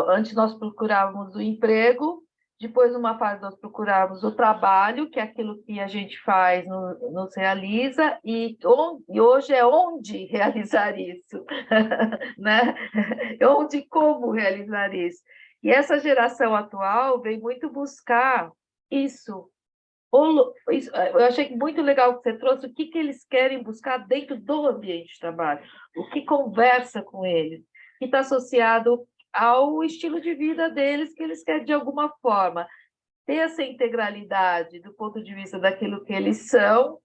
antes nós procurávamos o emprego, depois, numa fase, nós procurávamos o trabalho, que é aquilo que a gente faz, nos realiza, e hoje é onde realizar isso, né? Onde e como realizar isso. E essa geração atual vem muito buscar isso. Eu achei muito legal que você trouxe o que eles querem buscar dentro do ambiente de trabalho, o que conversa com eles, que está associado ao estilo de vida deles, que eles querem, de alguma forma, ter essa integralidade do ponto de vista daquilo que eles são,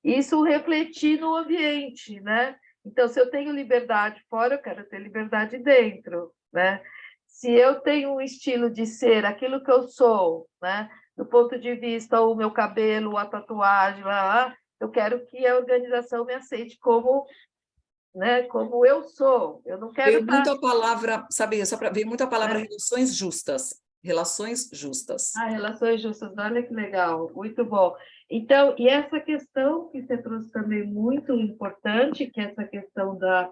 isso refletir no ambiente, né? Então, se eu tenho liberdade fora, eu quero ter liberdade dentro, né? Se eu tenho um estilo de ser aquilo que eu sou, né? Do ponto de vista o meu cabelo, a tatuagem, eu quero que a organização me aceite como, né, como eu sou. Eu não quero veio muito a palavra, sabe, veio muito a palavra relações justas. Relações justas. Relações justas, olha que legal, muito bom. Então, e essa questão que você trouxe também muito importante, que é essa questão da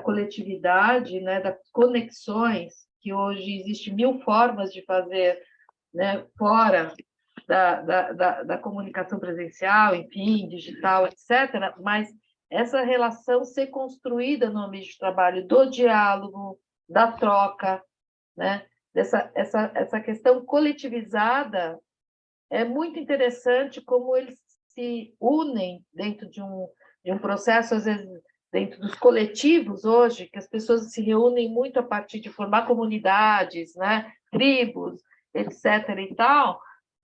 coletividade, né, das conexões, que hoje existem 1000 formas de fazer, né, fora da comunicação presencial, enfim, digital, etc., mas essa relação ser construída no ambiente de trabalho, do diálogo, da troca, né? Essa questão coletivizada é muito interessante como eles se unem dentro de um processo, às vezes, dentro dos coletivos hoje, que as pessoas se reúnem muito a partir de formar comunidades, né? Tribos, etc. e tal,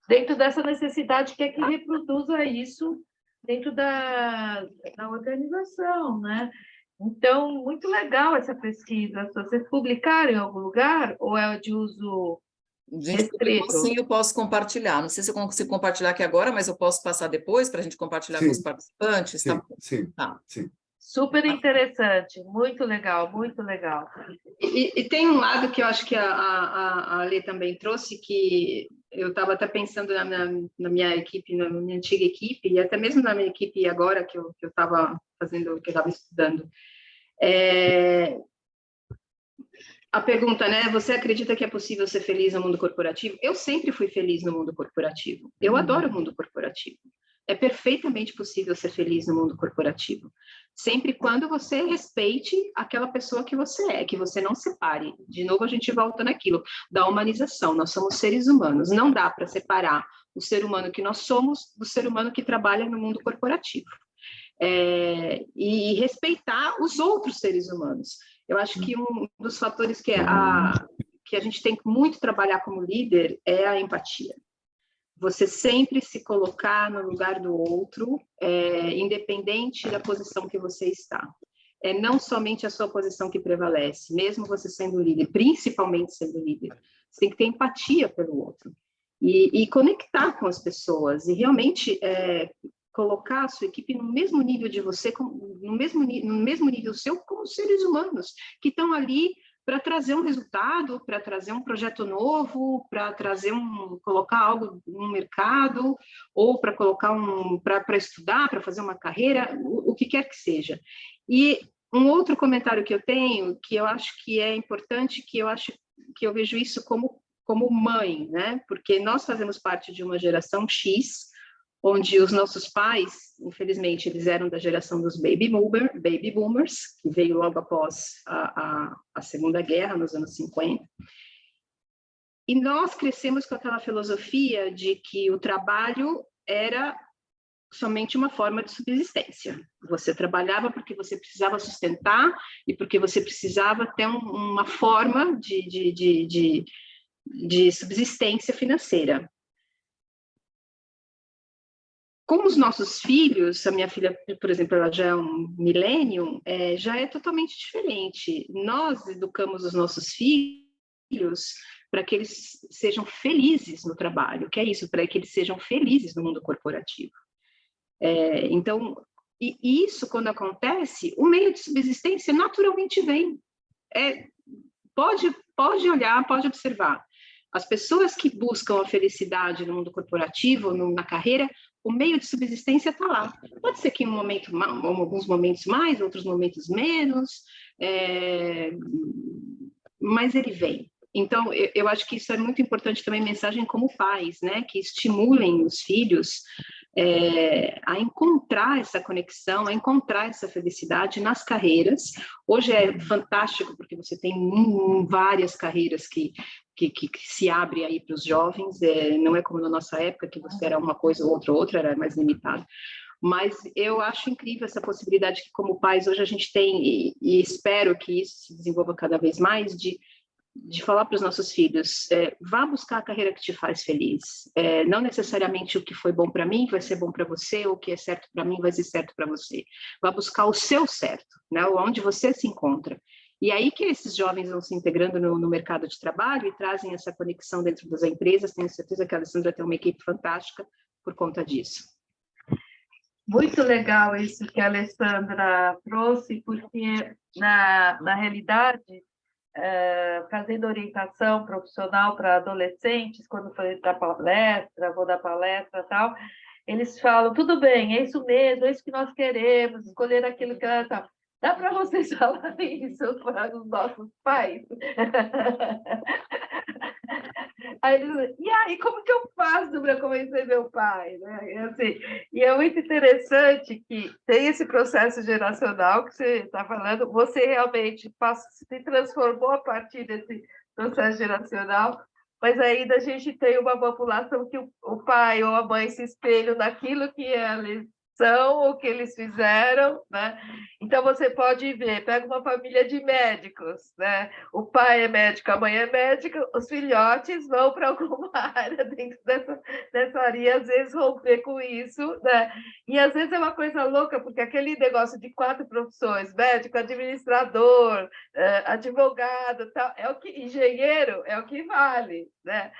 dentro dessa necessidade que é que reproduza isso dentro da organização, né? Então, muito legal essa pesquisa. Vocês publicaram em algum lugar ou é de uso A gente publicou, restrito? sim, eu posso compartilhar. Não sei se eu consigo compartilhar aqui agora, mas eu posso passar depois para a gente compartilhar com os participantes, tá bom? Sim, Tá. sim. Super interessante, muito legal, muito legal. E tem um lado que eu acho que a Lê também trouxe, que eu estava até pensando na minha equipe, na minha antiga equipe, e até mesmo na minha equipe agora, que eu estava fazendo, que eu estava estudando. A pergunta, né? Você acredita que é possível ser feliz no mundo corporativo? Eu sempre fui feliz no mundo corporativo. Eu adoro o mundo corporativo. É perfeitamente possível ser feliz no mundo corporativo. Sempre quando você respeite aquela pessoa que você é, que você não separe. De novo, a gente volta naquilo, da humanização. Nós somos seres humanos. Não dá para separar o ser humano que nós somos do ser humano que trabalha no mundo corporativo. E respeitar os outros seres humanos. Eu acho que um dos fatores que a gente tem que muito trabalhar como líder é a empatia. Você sempre se colocar no lugar do outro, independente da posição que você está. É não somente a sua posição que prevalece, mesmo você sendo líder, principalmente sendo líder. Você tem que ter empatia pelo outro. E conectar com as pessoas. E realmente colocar a sua equipe no mesmo nível de você, no mesmo nível seu, como seres humanos, que estão ali para trazer um resultado, para trazer um projeto novo, para colocar algo no mercado, ou para colocar para estudar, para fazer uma carreira, o que quer que seja. E um outro comentário que eu tenho, que eu acho que é importante, que eu vejo isso como mãe, né? Porque nós fazemos parte de uma geração X, onde os nossos pais, infelizmente, eles eram da geração dos baby boomers, que veio logo após a Segunda Guerra, nos anos 50. E nós crescemos com aquela filosofia de que o trabalho era somente uma forma de subsistência. Você trabalhava porque você precisava sustentar e porque você precisava ter uma forma de subsistência financeira. Com os nossos filhos, a minha filha, por exemplo, ela já é um millennium, já é totalmente diferente. Nós educamos os nossos filhos para que eles sejam felizes no trabalho, que é isso, para que eles sejam felizes no mundo corporativo. Então, e isso, quando acontece, o meio de subsistência naturalmente vem. Pode olhar, pode observar. As pessoas que buscam a felicidade no mundo corporativo, na carreira, o meio de subsistência está lá. Pode ser que em alguns momentos mais, outros momentos menos, mas ele vem. Então, eu acho que isso é muito importante também, mensagem como pais, né? Que estimulem os filhos a encontrar essa conexão, a encontrar essa felicidade nas carreiras. Hoje é fantástico, porque você tem várias carreiras que se abrem aí para os jovens, não é como na nossa época, que você era uma coisa ou outra, era mais limitado. Mas eu acho incrível essa possibilidade que, como pais, hoje a gente tem, e espero que isso se desenvolva cada vez mais, de falar para os nossos filhos, vá buscar a carreira que te faz feliz. Não necessariamente o que foi bom para mim vai ser bom para você, ou o que é certo para mim vai ser certo para você. Vá buscar o seu certo, né? Onde você se encontra. E aí que esses jovens vão se integrando no mercado de trabalho e trazem essa conexão dentro das empresas. Tenho certeza que a Alessandra tem uma equipe fantástica por conta disso. Muito legal isso que a Alessandra trouxe, porque, na realidade, fazendo orientação profissional para adolescentes, quando for dar palestra, vou dar palestra e tal, eles falam, tudo bem, é isso mesmo, é isso que nós queremos, escolher aquilo que ela está. Dá para vocês falarem isso para os nossos pais? Aí eles, e aí, como que eu faço para convencer meu pai? Né? E, assim, e é muito interessante que tem esse processo geracional que você está falando, você realmente se transformou a partir desse processo geracional, mas ainda a gente tem uma população que o pai ou a mãe se espelham naquilo que eles são ou que eles fizeram, né? Então você pode ver, pega uma família de médicos, né? O pai é médico, a mãe é médica, os filhotes vão para alguma área dentro dessa área, e às vezes romper com isso, né? E às vezes é uma coisa louca, porque aquele negócio de 4 profissões, médico, administrador, advogado, tal, engenheiro é o que vale, né?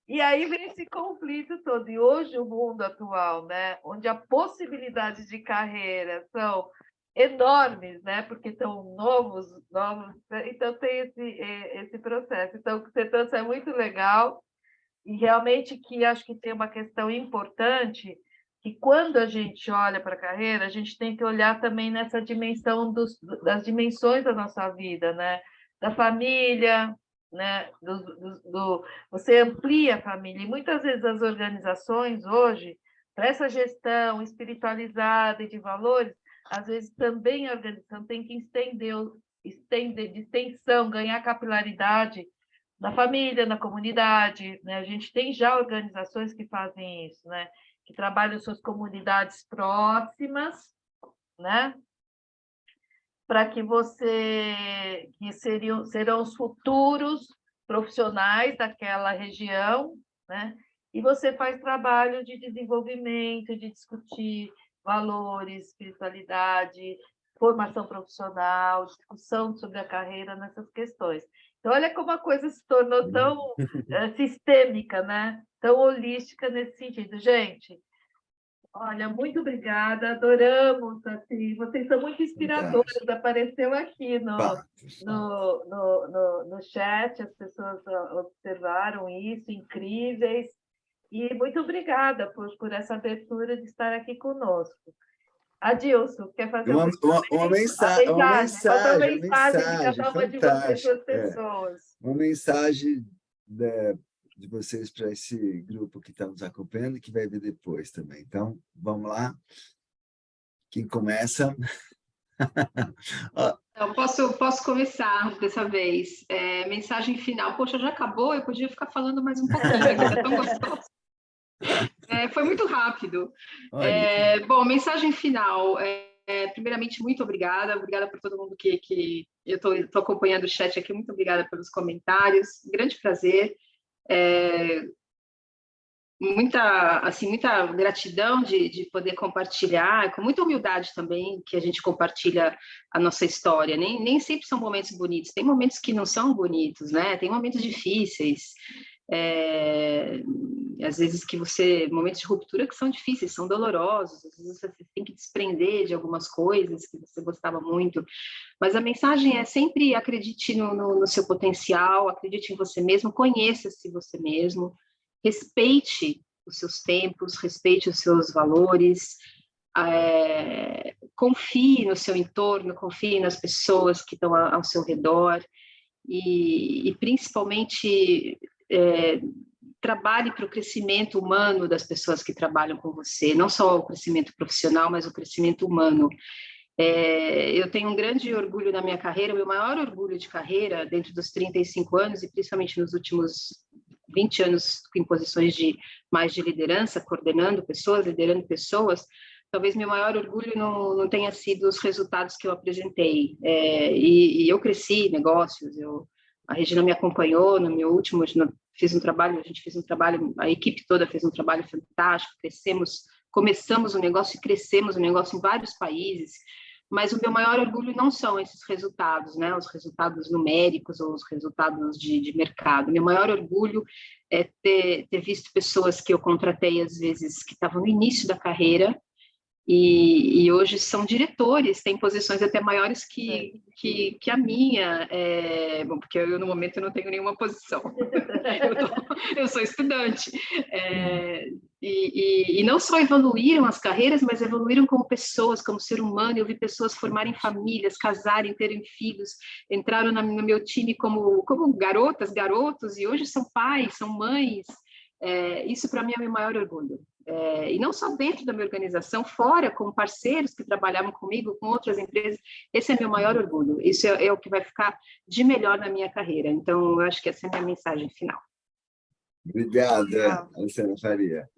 E aí vem esse conflito todo. E hoje o mundo atual, né, onde a possibilidade de carreira são enormes, né, porque são novos, então tem esse processo. Então, o que você trouxe é muito legal, e realmente que acho que tem uma questão importante, que quando a gente olha para a carreira, a gente tem que olhar também nessa dimensão das dimensões da nossa vida, né, da família, né? Você amplia a família, e muitas vezes as organizações hoje, para essa gestão espiritualizada e de valores, às vezes também a organização tem que estender de extensão, ganhar capilaridade na família, na comunidade, né? A gente tem já organizações que fazem isso, né? Que trabalham suas comunidades próximas, né? Para que serão os futuros profissionais daquela região, né? E você faz trabalho de desenvolvimento, de discutir valores, espiritualidade, formação profissional, discussão sobre a carreira nessas questões. Então, olha como a coisa se tornou tão sistêmica, né? Tão holística nesse sentido. Gente, olha, muito obrigada, adoramos, assim, vocês são muito inspiradoras, apareceu aqui no chat, as pessoas observaram isso, incríveis, e muito obrigada por essa abertura de estar aqui conosco. Adilson, quer fazer uma mensagem, Faltou mensagem de cada uma de vocês, duas fantástica. pessoas. Uma mensagem de vocês para esse grupo que está nos acompanhando e que vai ver depois também. Então, vamos lá. Quem começa? Eu posso começar dessa vez. Mensagem final. Poxa, já acabou? Eu podia ficar falando mais um pouquinho, aqui é tão gostoso. Foi muito rápido. Bom, mensagem final. Primeiramente, muito obrigada por todo mundo que eu estou acompanhando o chat aqui. Muito obrigada pelos comentários. Grande prazer. Muita gratidão de poder compartilhar, com muita humildade também, que a gente compartilha a nossa história. Nem sempre são momentos bonitos, tem momentos que não são bonitos, né? Tem momentos difíceis, às vezes momentos de ruptura que são difíceis, são dolorosos, às vezes você tem que desprender de algumas coisas que você gostava muito, mas a mensagem é sempre acredite no seu potencial, acredite em você mesmo, conheça-se você mesmo, respeite os seus tempos, respeite os seus valores, confie no seu entorno, confie nas pessoas que estão ao seu redor e principalmente trabalhe para o crescimento humano das pessoas que trabalham com você, não só o crescimento profissional, mas o crescimento humano. Eu tenho um grande orgulho na minha carreira, o meu maior orgulho de carreira, dentro dos 35 anos, e principalmente nos últimos 20 anos em posições mais de liderança, coordenando pessoas, liderando pessoas, talvez meu maior orgulho não tenha sido os resultados que eu apresentei. E eu cresci negócios, a Regina me acompanhou no meu último, a gente fez um trabalho, a equipe toda fez um trabalho fantástico, começamos o negócio e crescemos o negócio em vários países, mas o meu maior orgulho não são esses resultados, né? Os resultados numéricos ou os resultados de mercado. Meu maior orgulho é ter visto pessoas que eu contratei, às vezes, que estavam no início da carreira e hoje são diretores, têm posições até maiores que a minha, bom, porque eu no momento não tenho nenhuma posição, eu sou estudante, e não só evoluíram as carreiras, mas evoluíram como pessoas, como ser humano. Eu vi pessoas formarem famílias, casarem, terem filhos, entraram no meu time como garotas, garotos, e hoje são pais, são mães. Isso para mim é o meu maior orgulho. E não só dentro da minha organização, fora, com parceiros que trabalhavam comigo, com outras empresas, esse é meu maior orgulho. Isso é o que vai ficar de melhor na minha carreira. Então, eu acho que essa é a minha mensagem final. Obrigada, Alessandra Faria.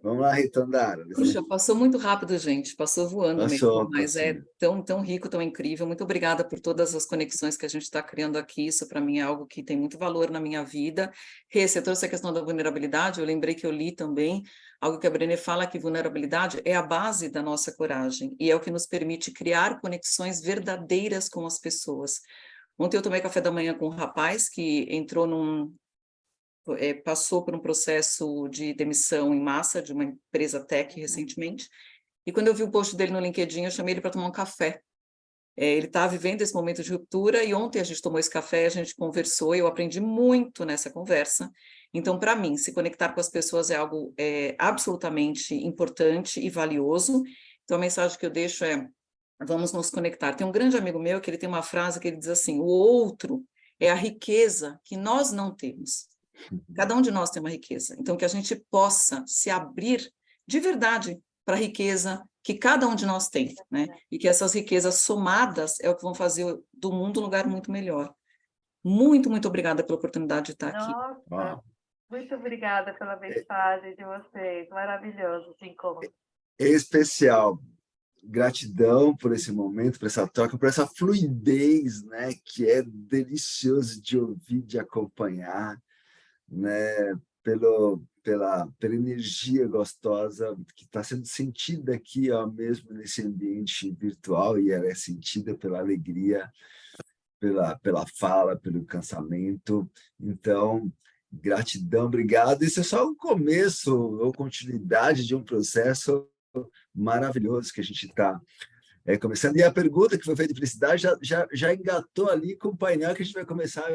Vamos lá, Ritandara. Puxa, passou muito rápido, gente, passou voando mesmo, mas passou. é tão rico, tão incrível. Muito obrigada por todas as conexões que a gente está criando aqui. Isso, para mim, é algo que tem muito valor na minha vida. Rê, você trouxe a questão da vulnerabilidade, eu lembrei que eu li também algo que a Brené fala, que vulnerabilidade é a base da nossa coragem e é o que nos permite criar conexões verdadeiras com as pessoas. Ontem eu tomei café da manhã com um rapaz que entrou passou por um processo de demissão em massa de uma empresa tech recentemente, e quando eu vi o post dele no LinkedIn, eu chamei ele para tomar um café. Ele está vivendo esse momento de ruptura, e ontem a gente tomou esse café, a gente conversou, e eu aprendi muito nessa conversa. Então, para mim, se conectar com as pessoas é algo absolutamente importante e valioso. Então, a mensagem que eu deixo é: vamos nos conectar. Tem um grande amigo meu que ele tem uma frase que ele diz assim: o outro é a riqueza que nós não temos. Cada um de nós tem uma riqueza. Então, que a gente possa se abrir de verdade para a riqueza que cada um de nós tem, né? E que essas riquezas somadas é o que vão fazer do mundo um lugar muito melhor. Muito, muito obrigada pela oportunidade de estar aqui. Nossa, muito obrigada pela mensagem de vocês. Maravilhoso, assim como. É especial. Gratidão por esse momento, por essa troca, por essa fluidez, né? Que é delicioso de ouvir, de acompanhar, né, pela energia gostosa que está sendo sentida aqui, ó, mesmo nesse ambiente virtual, e ela é sentida pela alegria, pela fala, pelo cansamento. Então, gratidão, obrigado. Isso é só o começo ou continuidade de um processo maravilhoso que a gente está começando. E a pergunta que foi feita de felicidade já engatou ali com o painel que a gente vai começar.